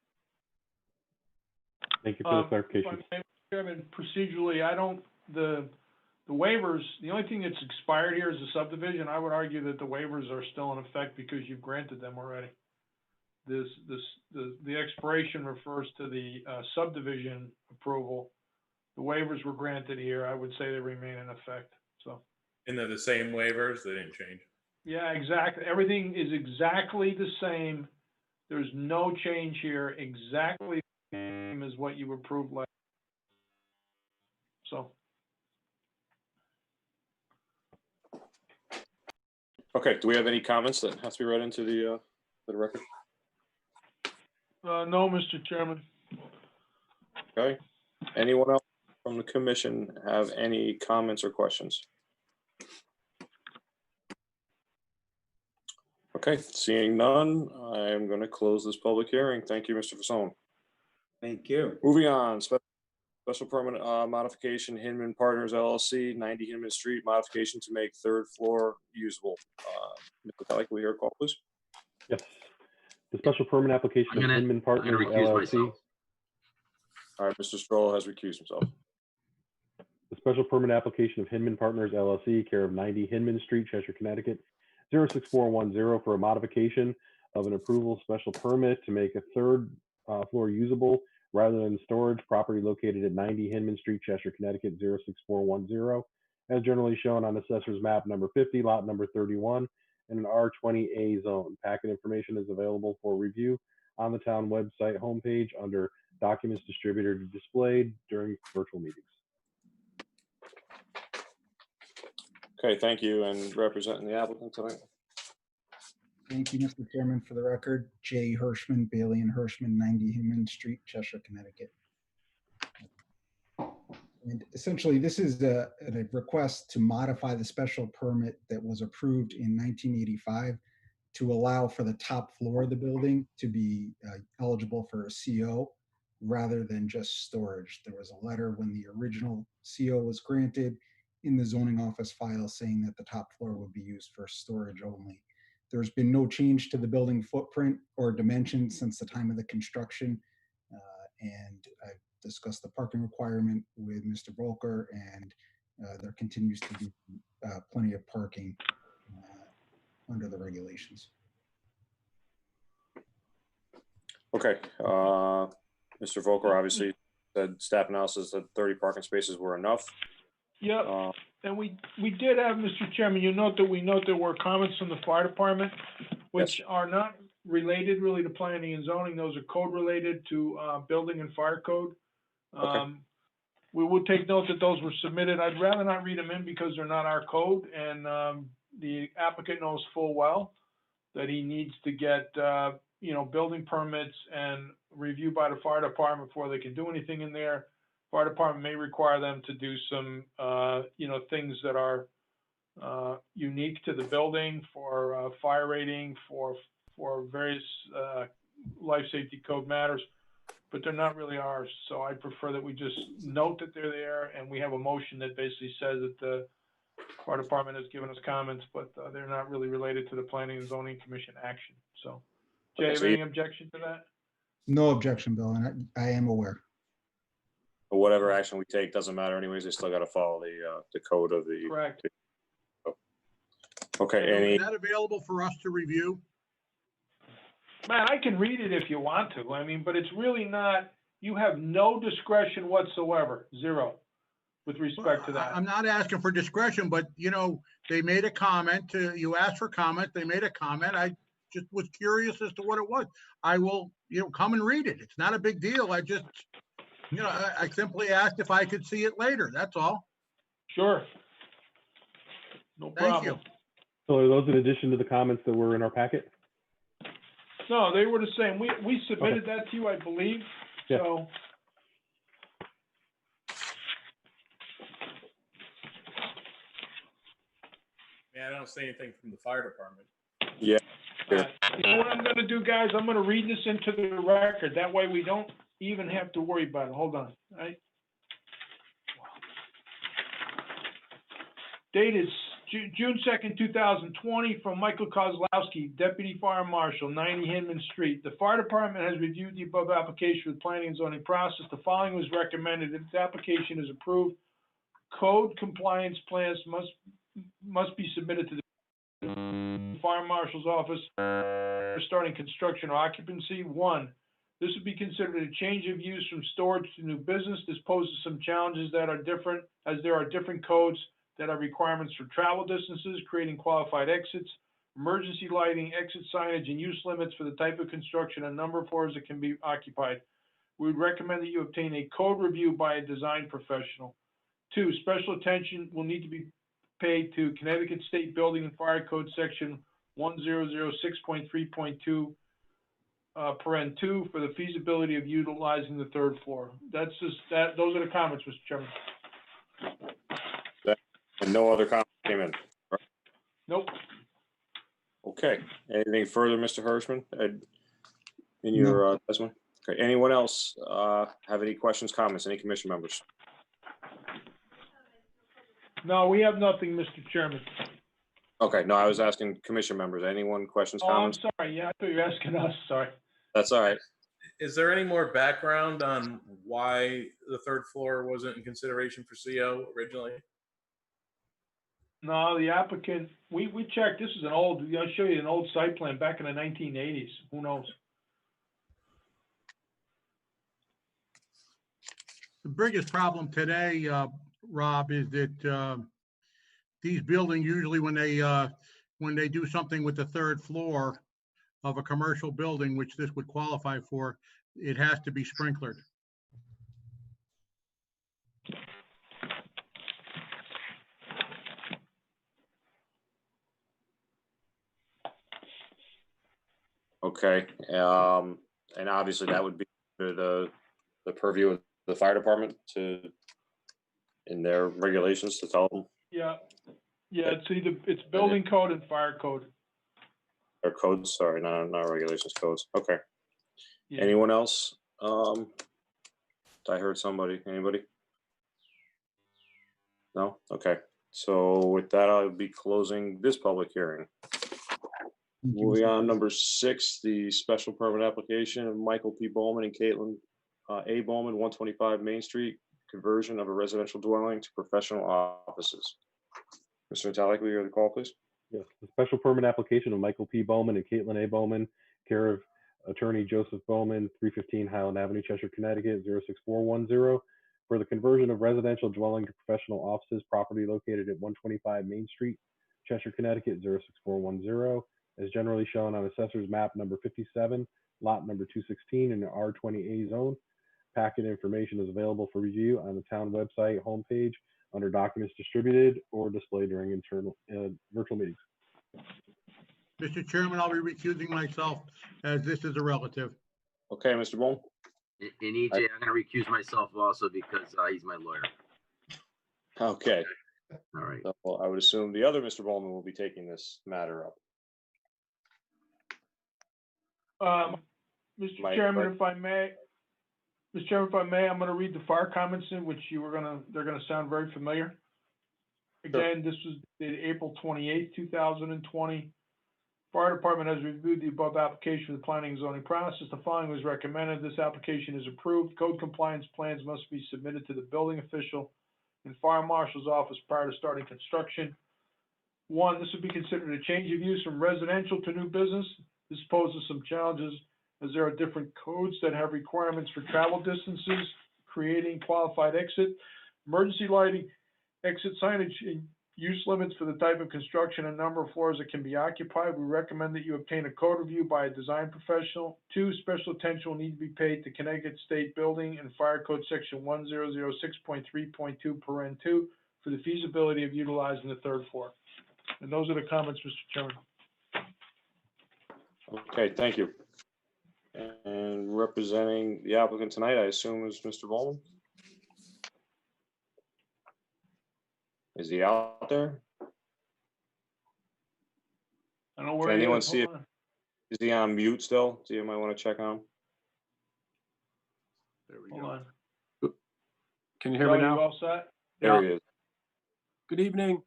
Thank you for the clarification. Chairman, procedurally, the waivers, the only thing that's expired here is the subdivision. I would argue that the waivers are still in effect because you've granted them already. The expiration refers to the subdivision approval. The waivers were granted here. I would say they remain in effect. So. And they're the same waivers. They didn't change. Yeah, exactly. Everything is exactly the same. There's no change here. Exactly the same as what you approved last. So. Okay, do we have any comments that has to be read into the record? No, Mr. Chairman. Okay, anyone else from the commission have any comments or questions? Okay, seeing none, I am going to close this public hearing. Thank you, Mr. Fasone. Thank you. Moving on, special permit modification, Hinman Partners LLC, 90 Hinman Street, modification to make third floor usable. Mr. Kelly, can we hear a call, please? Yes. The special permit application of Hinman Partners LLC. All right, Mr. Stroll has recused himself. The special permit application of Hinman Partners LLC, care of 90 Hinman Street, Cheshire, Connecticut, 06410 for a modification of an approval special permit to make a third floor usable rather than storage, property located at 90 Hinman Street, Cheshire, Connecticut, 06410, as generally shown on Assessor's Map number 50, lot number 31, in an R20A zone. Packet information is available for review on the town website homepage under Documents Distributed Displayed during virtual meetings. Okay, thank you. And representing the applicant tonight. Thank you, Mr. Chairman. For the record, Jay Hirschman, Bailey and Hirschman, 90 Hinman Street, Cheshire, Connecticut. And essentially, this is a request to modify the special permit that was approved in 1985 to allow for the top floor of the building to be eligible for a CO rather than just storage. There was a letter when the original CO was granted in the zoning office file saying that the top floor would be used for storage only. There's been no change to the building footprint or dimensions since the time of the construction. And I've discussed the parking requirement with Mr. Volker, and there continues to be plenty of parking under the regulations. Okay, Mr. Volker obviously said staff analysis that 30 parking spaces were enough. Yeah, and we did have, Mr. Chairman, we note there were comments from the fire department, which are not related really to planning and zoning. Those are code related to building and fire code. We would take note that those were submitted. I'd rather not read them in because they're not our code, and the applicant knows full well that he needs to get, building permits and review by the fire department before they can do anything in there. Fire department may require them to do some, things that are unique to the building for fire rating, for various life safety code matters, but they're not really ours. So I prefer that we just note that they're there, and we have a motion that basically says that the fire department has given us comments, but they're not really related to the Planning and Zoning Commission action. So, Jay, have any objection to that? No objection, Bill, and I am aware. But whatever action we take doesn't matter anyways. They still got to follow the code of the. Correct. Okay. Is that available for us to review? Man, I can read it if you want to. I mean, but it's really not, you have no discretion whatsoever, zero, with respect to that. I'm not asking for discretion, but they made a comment. You asked for comment. They made a comment. I just was curious as to what it was. I will, come and read it. It's not a big deal. I just, I simply asked if I could see it later. That's all. Sure. No problem. Thank you. So are those in addition to the comments that were in our packet? No, they were the same. We submitted that to you, I believe. Yeah. So. Yeah, I don't see anything from the fire department. Yeah. You know what I'm gonna do, guys? I'm gonna read this into the record. That way we don't even have to worry about it. Hold on, right? Dated June 2nd, 2020, from Michael Kozlowski, Deputy Fire Marshal, 90 Hinman Street. The fire department has reviewed the above application for the planning and zoning process. The following was recommended. If the application is approved, code compliance plans must be submitted to the fire marshal's office for starting construction or occupancy. 1, this would be considered a change of use from storage to new business. This poses some challenges that are different, as there are different codes that have requirements for travel distances, creating qualified exits, emergency lighting, exit signage, and use limits for the type of construction and number of floors that can be occupied. We would recommend that you obtain a code review by a design professional. 2, special attention will need to be paid to Connecticut State Building and Fire Code Section 1006.3.2, paren 2, for the feasibility of utilizing the 3rd floor. That's just that. Those are the comments, Mr. Chairman. And no other comments came in. Right? Nope. Okay. Anything further, Mr. Hirschman, in your testimony? Okay. Anyone else have any questions, comments? Any commission members? No, we have nothing, Mr. Chairman. Okay. No, I was asking commission members. Anyone questions, comments? I'm sorry. Yeah, I thought you were asking us. Sorry. That's all right. Is there any more background on why the 3rd floor wasn't in consideration for CO originally? No, the applicant, we checked. This is I'll show you an old site plan back in the 1980s. Who knows? The biggest problem today, Rob, is that these buildings usually when they do something with the 3rd floor of a commercial building, which this would qualify for, it has to be sprinklered. Okay. And obviously that would be the purview of the fire department in their regulations to tell them. Yeah. Yeah, it's building code and fire code. Or codes, sorry, not regulations, codes. Okay. Yeah. Anyone else? I heard somebody. Anybody? No? Okay. So with that, I'll be closing this public hearing. Moving on, number 6, the special permit application of Michael P. Bowman and Caitlin A. Bowman, 125 Main Street, conversion of a residential dwelling to professional offices. Mr. Natalik, will you hear the call, please? Yes, the special permit application of Michael P. Bowman and Caitlin A. Bowman, care of Attorney Joseph Bowman, 315 Highland Avenue, Cheshire, Connecticut, 06410, for the conversion of residential dwelling to professional offices, property located at 125 Main Street, Cheshire, Connecticut, 06410, as generally shown on Assessor's Map number 57, lot number 216 in the R20A zone. Packet information is available for review on the town website homepage under documents distributed or displayed during internal virtual meetings. Mr. Chairman, I'll be recusing myself as this is a relative. Okay, Mr. Bowman? And EJ, I'm gonna recuse myself also because he's my lawyer. Okay. All right. So I would assume the other Mr. Bowman will be taking this matter up. Mr. Mike, Chairman, Mike. if I may, Mr. Chairman, if I may, I'm gonna read the fire comments in which they're gonna sound very familiar. Again, this was dated April 28th, 2020. Fire Department has reviewed the above application for the planning and zoning process. The following was recommended. This application is approved. Code compliance plans must be submitted to the building official and fire marshal's office prior to starting construction. 1, this would be considered a change of use from residential to new business. This poses some challenges as there are different codes that have requirements for travel distances, creating qualified exit, emergency lighting, exit signage, and use limits for the type of construction and number of floors that can be occupied. We recommend that you obtain a code review by a design professional. 2, special attention will need to be paid to Connecticut State Building and Fire Code Section 1006.3.2 paren 2 for the feasibility of utilizing the 3rd floor. And those are the comments, Mr. Chairman. Okay, thank you. And representing the applicant tonight, I assume is Mr. Bowman? Is he out there? I don't know where Can he anyone is. see Hold it? on. Is he on mute still? So you might want to check on him. There we go. Can you hear Joe, me you now? all set? There he is. Good evening,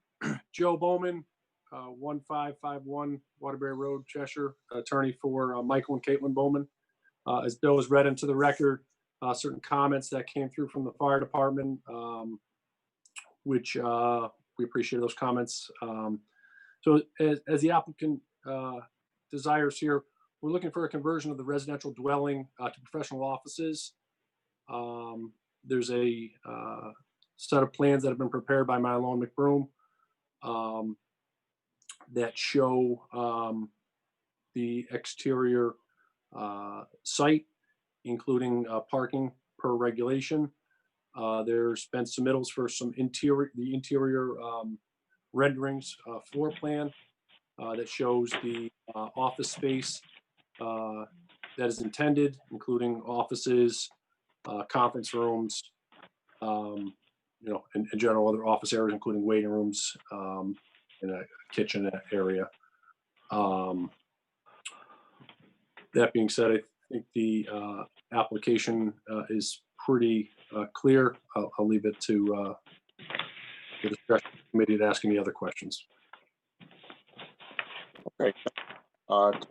Joe Bowman, 1551 Waterbury Road, Cheshire, attorney for Michael and Caitlin Bowman. As Bill has read into the record, certain comments that came through from the fire department, which we appreciate those comments. So as the applicant desires here, we're looking for a conversion of the residential dwelling to professional offices. There's a set of plans that have been prepared by Mylone McBroom that show the exterior site, including parking per regulation. There's been submittals for some interior renderings, floor plan that shows the office space that is intended, including offices, conference rooms, and general other office areas, including waiting rooms and a kitchen area. That being said, I think the application is pretty clear. I'll leave it to the discussion committee to ask any other questions. Okay.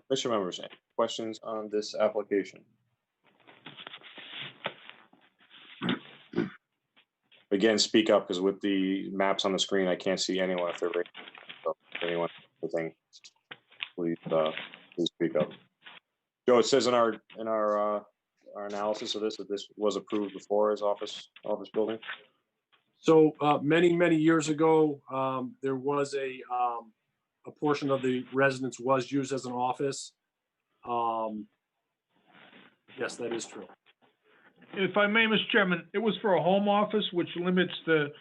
Commission members, any questions on this application? Again, speak up, because with the maps on the screen, I can't see anyone if they're ready. So if anyone, please speak up. Joe, it says in our analysis of this that this was approved before as office building. So many years ago, there was a portion of the residence was used as an office. Yes, that is true. If I may, Mr. Chairman, it was for a home office, which limits the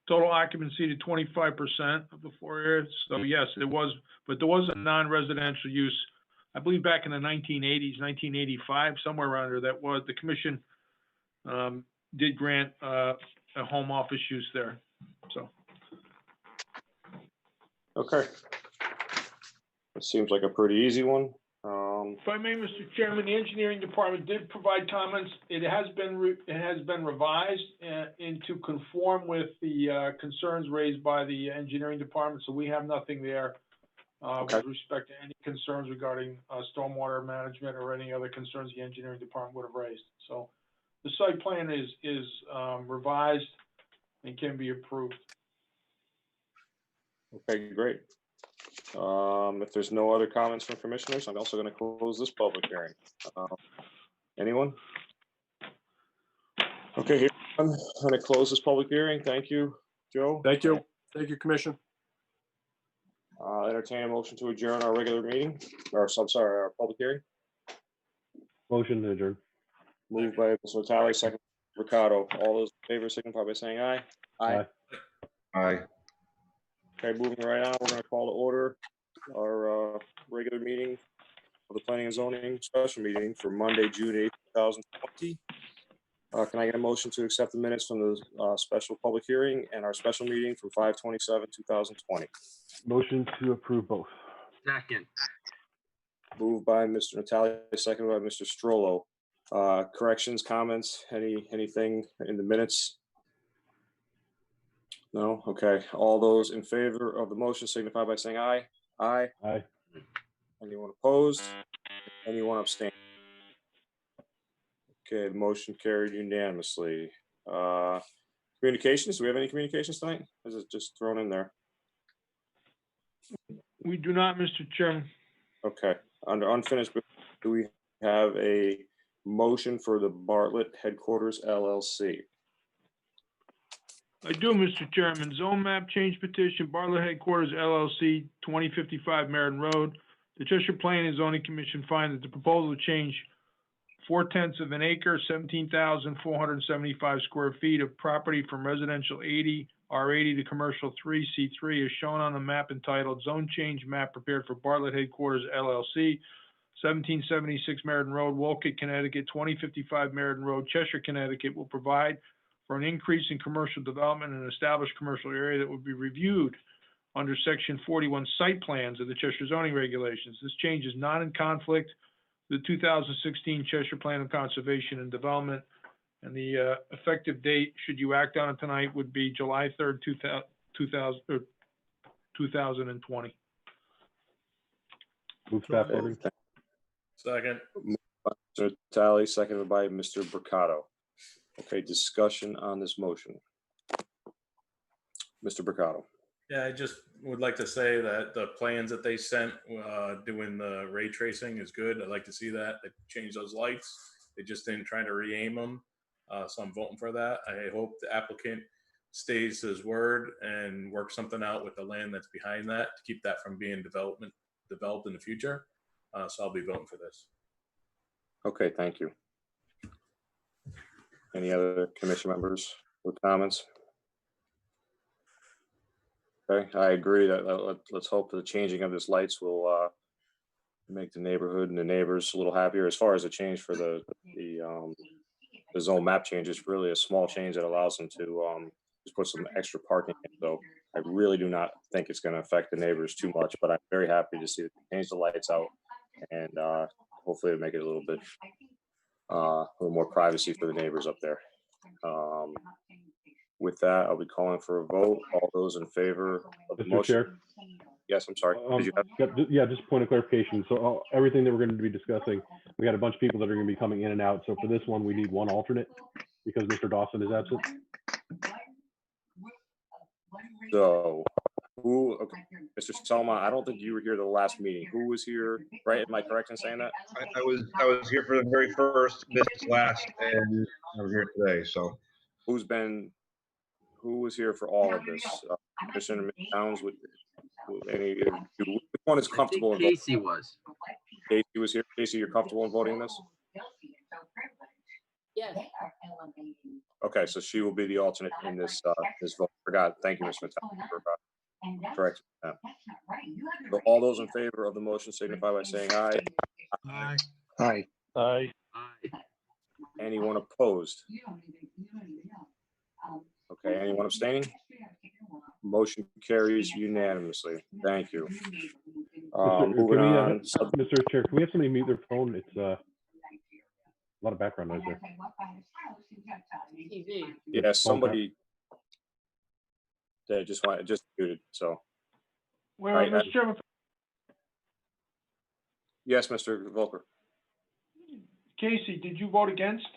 total occupancy to 25% of the floor area. So yes, it was, but there was a non-residential use, I believe back in the 1980s, 1985, somewhere around there, that was, the commission did grant a home office use there, so. Okay. It seems like a pretty easy one. If I may, Mr. Chairman, the engineering department did provide comments. It has been revised to conform with the concerns raised by the engineering department. So we have nothing there with respect to any concerns regarding stormwater management or any other concerns the engineering department would have raised. So the site plan is revised and can be approved. Okay, great. If there's no other comments from commissioners, I'm also going to close this public hearing. Anyone? Okay, here, I'm going to close this public hearing. Thank you, Joe. Thank you. Thank you, Commission. Entertain a motion to adjourn our regular meeting, or I'm sorry, our public hearing. Motion to adjourn. Moved by Mr. Vitale, second Ricardo. All those in favor signify by saying aye. Aye. Aye. Okay, moving right on, we're going to call to order our regular meeting of the Planning and Zoning Special Meeting for Monday, June 8th, 2020. Can I get a motion to accept the minutes from the special public hearing and our special meeting from 5/27/2020? Motion to approve both. Second. Moved by Mr. Natale, seconded by Mr. Strollo. Corrections, comments, anything in the minutes? No? Okay. All those in favor of the motion signify by saying aye. Aye. Aye. Anyone opposed? Anyone abstain? Okay, the motion carried unanimously. Communications, do we have any communications tonight? Is it just thrown in there? We do not, Mr. Chairman. Okay, under unfinished, do we have a motion for the Bartlett Headquarters LLC? I do, Mr. Chairman. Zone map change petition, Bartlett Headquarters LLC, 2055 Meriden Road. The Cheshire Planning and Zoning Commission find that the proposal to change 4/10 of an acre, 17,475 square feet of property from residential 80, R80 to commercial 3, C3 is shown on the map entitled Zone Change Map prepared for Bartlett Headquarters LLC, 1776 Meriden Road, Woolkit, Connecticut, 2055 Meriden Road, Cheshire, Connecticut, will provide for an increase in commercial development in an established commercial area that would be reviewed under Section 41 site plans of the Cheshire zoning regulations. This change is not in conflict with the 2016 Cheshire Plan of Conservation and Development, and the effective date, should you act on it tonight, would be July 3rd, 2020. Move staff orders. Second. Mr. Talley, seconded by Mr. Bricado. Okay, discussion on this motion. Mr. Bricado. Yeah, I just would like to say that the plans that they sent doing the ray tracing is good. I'd like to see that. They changed those lights. They just didn't try to re-aim them. So I'm voting for that. I hope the applicant stays his word and works something out with the land that's behind that to keep that from being developed in the future. So I'll be voting for this. Okay, thank you. Any other commission members with comments? Okay, I agree that let's hope the changing of this lights will make the neighborhood and the neighbors a little happier. As far as the change for the zone map change, is really a small change that allows them to just put some extra parking in. So I really do not think it's going to affect the neighbors too much, but I'm very happy to see that they change the lights out and hopefully it'll make it a little bit more privacy for the neighbors up there. With that, I'll be calling for a vote. All those in favor of the Mr. motion? Chair? Yes, I'm sorry. Did you have? Yeah, just a point of clarification. So everything that we're going to be discussing, we got a bunch of people that are going to be coming in and out. So for this one, we need one alternate because Mr. Dawson is absent. So who, okay, Mr. Salma, I don't think you were here the last meeting. Who was here, right? Am I correct in saying that? I was here for the very first, missed last, and I'm here today, so. Who was here for all of this? Commissioner Towns, with any, which one is comfortable? Casey was. Casey was here. Casey, you're comfortable in voting this? Yes. Okay, so she will be the alternate in this this vote. Forgot. Thank you, Ms. Mattel, for correcting that. So all those in favor of the motion signify by saying aye. Aye. Aye. Aye. Anyone opposed? Okay, anyone abstaining? Motion carries unanimously. Thank you. Moving on. Mr. Chair, can we have somebody mute their phone? It's a lot of background noise there. TV. Yeah, somebody. They just muted, so. Well, Right, Mr. Chairman, Yes, Mr. Volker. Casey, did you vote against?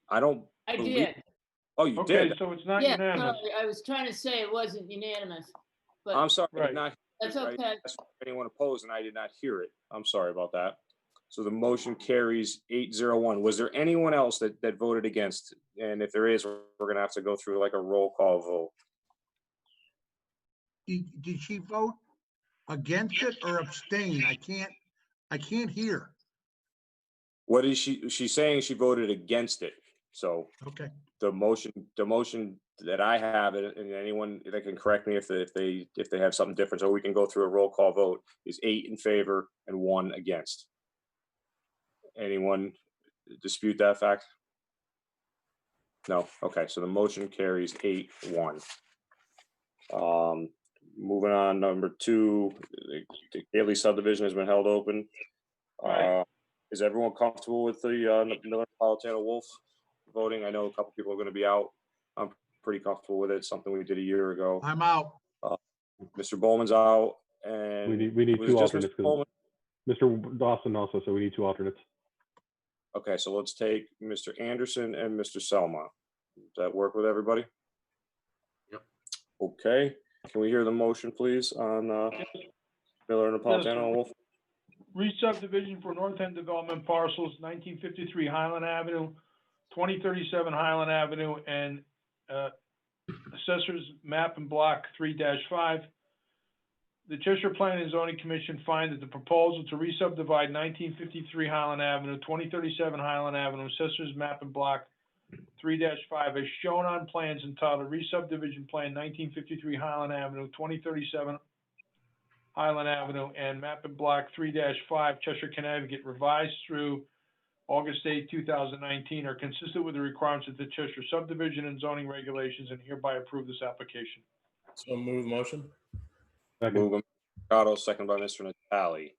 I don't. I believe- did. Oh, you Okay, did? so it's not Yeah, unanimous. sorry, I was trying to say it wasn't unanimous. I'm sorry, I Right. did not. That's I okay. asked for anyone opposed and I did not hear it. I'm sorry about that. So the motion carries 801. Was there anyone else that voted against? And if there is, we're gonna have to go through like a roll call vote. Did she vote against it or abstain? I can't hear. What is she's saying she voted against it. So Okay. the motion that I have, and anyone that can correct me if they have something different, so we can go through a roll call vote, is 8 in favor and 1 against. Anyone dispute that fact? No. Okay, so the motion carries 8-1. Moving on, number 2, the Gately subdivision has been held open. Right. Is everyone comfortable with the Miller Napolitano Wolf voting? I know a couple people are going to be out. I'm pretty comfortable with it. Something we did a year ago. I'm out. Mr. Bowman's out, and We need was it 2 just alternates. Mr. Bowman? Mr. Dawson also, so we need 2 alternates. Okay, so let's take Mr. Anderson and Mr. Selma. Does that work with everybody? Yep. Okay, can we hear the motion, please, on Miller Napolitano Wolf? Re-subdivision for North End Development parcels 1953 Highland Avenue, 2037 Highland Avenue, and Assessors Map and Block 3-5. The Cheshire Planning and Zoning Commission find that the proposal to re-subdivide 1953 Highland Avenue, 2037 Highland Avenue, Assessors Map and Block 3-5, as shown on plans entitled Re-subdivision Plan 1953 Highland Avenue, 2037 Highland Avenue, and Map and Block 3-5, Cheshire, Connecticut, revised through August 8, 2019, are consistent with the requirements of the Cheshire subdivision and zoning regulations, and hereby approve this application. So move motion. Move by Mr. Mercado, second by Mr. Natale.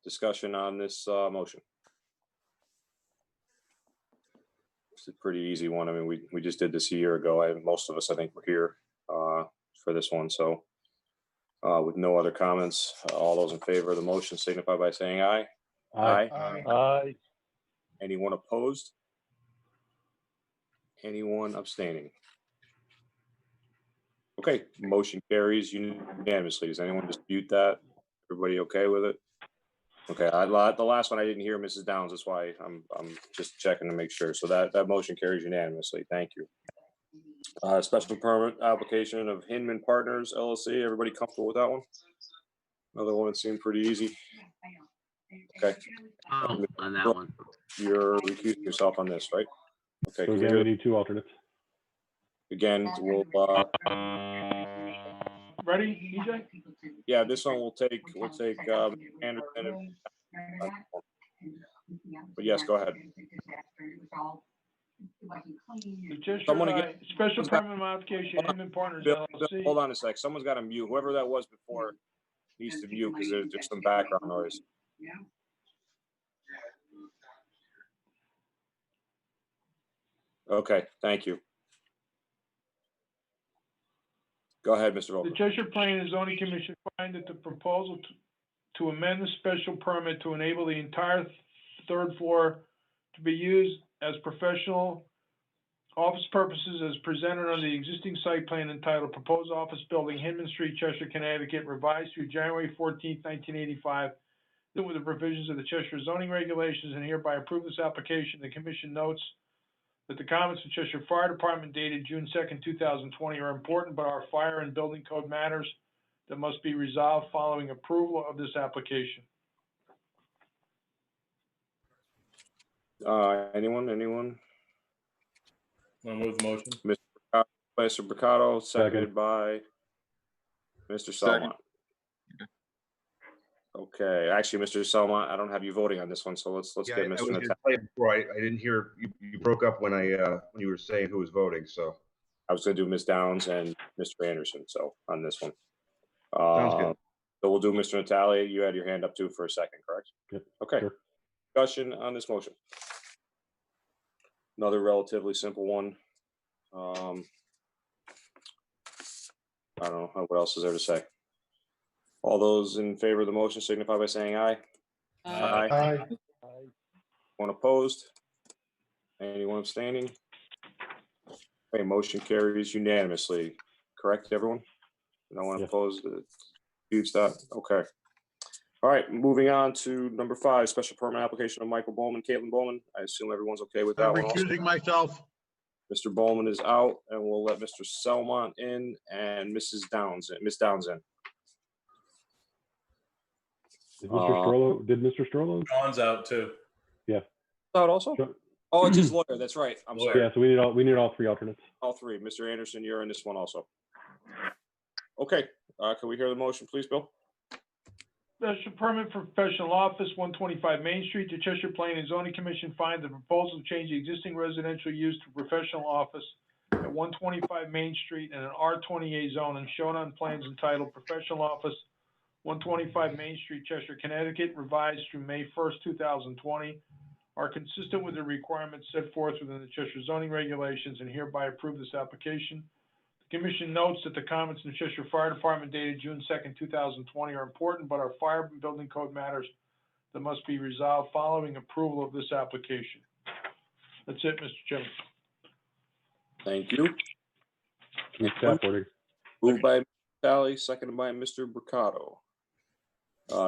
Discussion on this motion. It's a pretty easy one. I mean, we just did this a year ago. Most of us, I think, were here for this one. So with no other comments, all those in favor of the motion signify by saying aye. Aye. Aye. Anyone opposed? Anyone abstaining? Okay, motion carries unanimously. Does anyone dispute that? Everybody okay with it? Okay, the last one I didn't hear, Mrs. Downs. That's why I'm just checking to make sure. So that motion carries unanimously. Thank you. Special permit application of Hinman Partners LLC. Everybody comfortable with that one? Another one that seemed pretty easy. Okay. Oh, on that one. You're recusing yourself on this, right? Okay. So Can we again, we hear need 2 alternates. again? We'll Ready, EJ? yeah, this one we'll take Anderson and but yes, go ahead. The Cheshire Someone again. special permit modification, Hinman Partners Bill, LLC. hold on a sec. Someone's got to mute. Whoever that was before needs to mute because there's some background noise. Okay, thank you. Go ahead, Mr. The Vogel. Cheshire Planning and Zoning Commission find that the proposal to amend the special permit to enable the entire third floor to be used as professional office purposes as presented on the existing site plan entitled Proposed Office Building, Hinman Street, Cheshire, Connecticut, revised through January 14th, 1985, with the provisions of the Cheshire zoning regulations, and hereby approve this application. The commission notes that the comments of Cheshire Fire Department dated June 2nd, 2020 are important, but are fire and building code matters that must be resolved following approval of this application. Anyone? I'll move motion. Mr. Mercado, seconded by Mr. Selma. Okay, actually, Mr. Selma, I don't have you voting on this one, so let's Yeah, get I was Mr. gonna Natale. tell you before, I didn't hear, you broke up when you were saying who was voting, so. I was gonna do Ms. Downs and Mr. Anderson, so on this one. Sounds good. So we'll do Mr. Natale. You had your hand up too for a second, correct? Yep. Okay. Sure. Discussion on this motion. Another relatively simple one. I don't know, what else is there to say? All those in favor of the motion signify by saying aye. Aye. Aye. Anyone opposed? Anyone abstaining? Okay, motion carries unanimously. Correct, everyone? No one Yeah. opposed? Disputes that? Okay. All right, moving on to number 5, special permit application of Michael Bowman, Caitlin Bowman. I assume everyone's okay with that I'm one also. recusing myself. Mr. Bowman is out, and we'll let Mr. Selmont in and Mrs. Downs in. Miss Downs in. Is Mr. Strollo, did Mr. Strollo? Sean's out too. Yeah. Out also? Sure. Oh, it's his lawyer. That's right. I'm sorry. Yeah, so we need all 3 alternates. All 3. Mr. Anderson, you're in this one also. Okay, can we hear the motion, please, Bill? Special permit for professional office, 125 Main Street. The Cheshire Planning and Zoning Commission finds the proposal to change the existing residential use to professional office at 125 Main Street in an R28 zone and shown on plans entitled Professional Office, 125 Main Street, Cheshire, Connecticut, revised through May 1st, 2020, are consistent with the requirements set forth within the Cheshire zoning regulations and hereby approve this application. The Commission notes that the comments in the Cheshire Fire Department dated June 2nd, 2020 are important, but are fire and building code matters that must be resolved following approval of this application. That's it, Mr. Chairman. Thank you. Staff order. Moved by Sally, seconded by Mr. Mercado.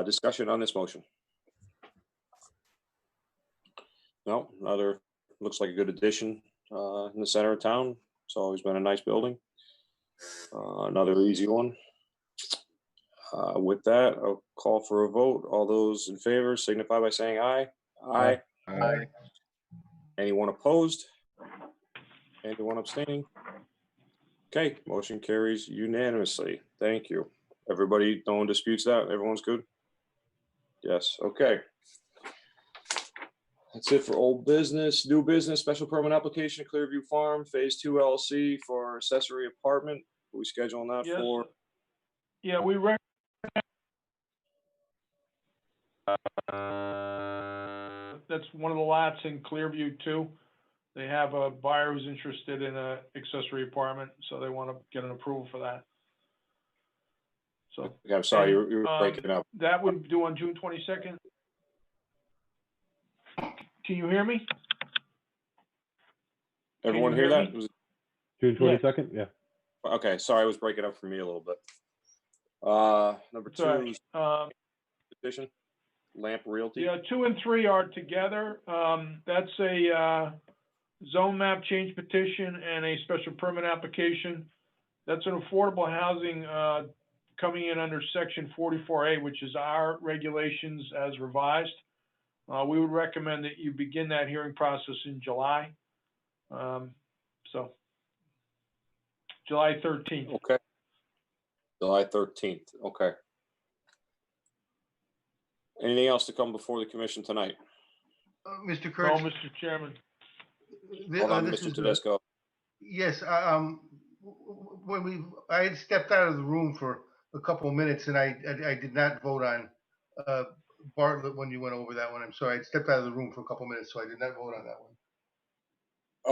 Discussion on this motion. No, another, looks like a good addition in the center of town. It's always been a nice building. Another easy one. With that, I'll call for a vote. All those in favor signify by saying aye. Aye. Aye. Anyone opposed? Anyone abstaining? Okay, motion carries unanimously. Thank you. Everybody, no one disputes that? Everyone's good? Yes, okay. That's it for old business. New business, special permit application, Clearview Farm, Phase 2 LLC for accessory apartment. Are we scheduling that Yes. for? Yeah, we recommend. That's one of the lots in Clearview too. They have a buyer who's interested in a accessory apartment, so they want to get an approval for that. So. I'm sorry, you were breaking up. That would do on June 22nd. Can you hear me? Everyone you hear hear that? me? Was it- June 22nd? Yeah. Okay, sorry, I was breaking up for me a little bit. Number It's all 2, right. petition, Lamp Realty. Yeah, 2 and 3 are together. That's a zone map change petition and a special permit application. That's an affordable housing coming in under section 44A, which is our regulations as revised. We would recommend that you begin that hearing process in July. So July 13th. Okay. July 13th, okay. Anything else to come before the commission tonight? Mr. No, Kurtz, Mr. Chairman. Hold on, this Mr. is, Tedesco. yes, I had stepped out of the room for a couple of minutes and I did not vote on Bartlett when you went over that one. I'm sorry, I stepped out of the room for a couple of minutes, so I did not vote on that one.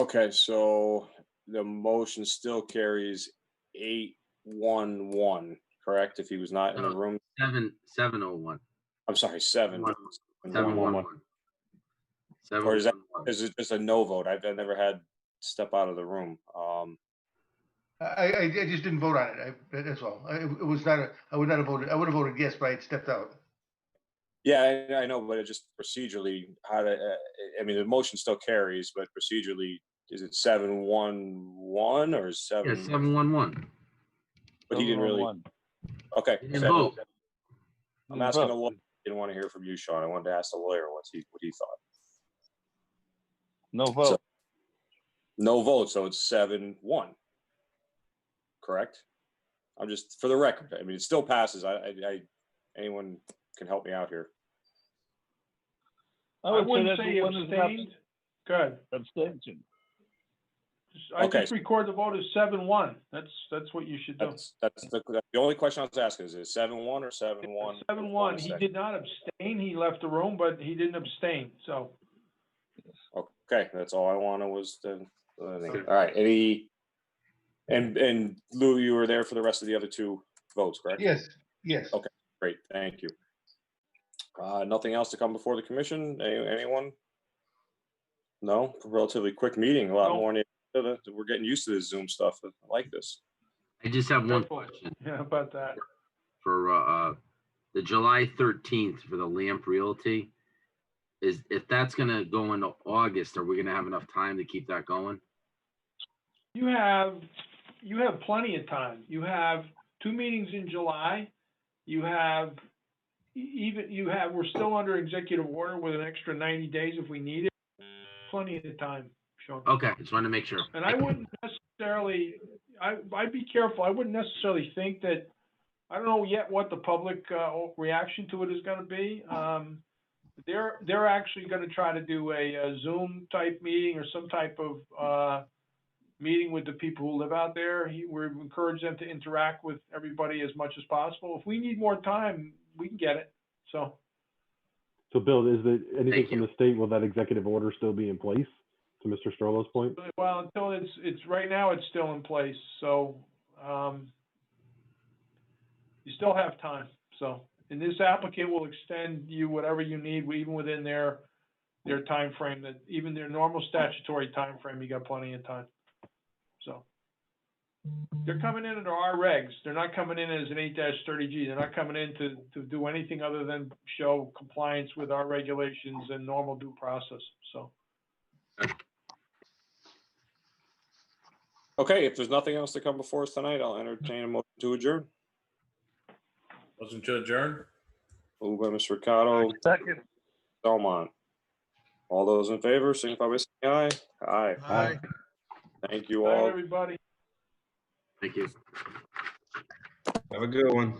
Okay, so the motion still carries 8-1-1, correct? If he was not in the room? 701. I'm sorry, 7. 711. Or is it just a no vote? I've never had step out of the room. I just didn't vote on it. That's all. It was not I would not have voted. I would have voted yes, but I had stepped out. Yeah, I know, but it just procedurally, I mean, the motion still carries, but procedurally, is it 7-1-1 or 7? Yeah, 711. But he didn't really. Okay. He didn't vote. I'm asking the lawyer. I didn't want to hear from you, Sean. I wanted to ask the lawyer what he thought. No vote. So, no vote, so it's 7-1. Correct? I'm just for the record. I mean, it still passes. Anyone can help me out here. I wouldn't say abstained. Good. Abstention. I just record the vote as 7-1. That's what you should do. That's the only question I was asking. Is it 7-1 or 7-1? 7-1. He did not abstain. He left the room, but he didn't abstain. So. Okay, that's all I wanted was to. All right. And Lou, you were there for the rest of the other 2 votes, correct? Yes. Yes. Okay, great. Thank you. Nothing else to come before the commission? Anyone? No, relatively quick meeting. A lot more. We're getting used to this Zoom stuff. I like this. I just have one Careful. question Yeah, about that. for the July 13th for the Lamp Realty. Is if that's gonna go into August, are we gonna have enough time to keep that going? You have plenty of time. You have 2 meetings in July. You have, we're still under executive order with an extra 90 days if we need it. Plenty of time, Sean. Okay, just wanted to make sure. And I wouldn't necessarily, I'd be careful. I wouldn't necessarily think that, I don't know yet what the public reaction to it is gonna be. They're actually gonna try to do a Zoom type meeting or some type of meeting with the people who live out there. We encourage them to interact with everybody as much as possible. If we need more time, we can get it. So Bill, is there anything Thank from you. the state? Will that executive order still be in place? To Mr. Strollo's point? well, until it's right now, it's still in place. So you still have time. So, and this applicant will extend you whatever you need, even within their time frame. That even their normal statutory time frame, you got plenty of time. So they're coming in under our regs. They're not coming in as an 8-30G. They're not coming in to do anything other than show compliance with our regulations and normal due process. So. Okay, if there's nothing else to come before us tonight, I'll entertain a motion to adjourn. Motion to adjourn? Moved by Mr. Ricardo, Second. Belmont. All those in favor, signify by saying aye. Aye. Aye. Thank you Bye, all. everybody. Thank you. Have a good one.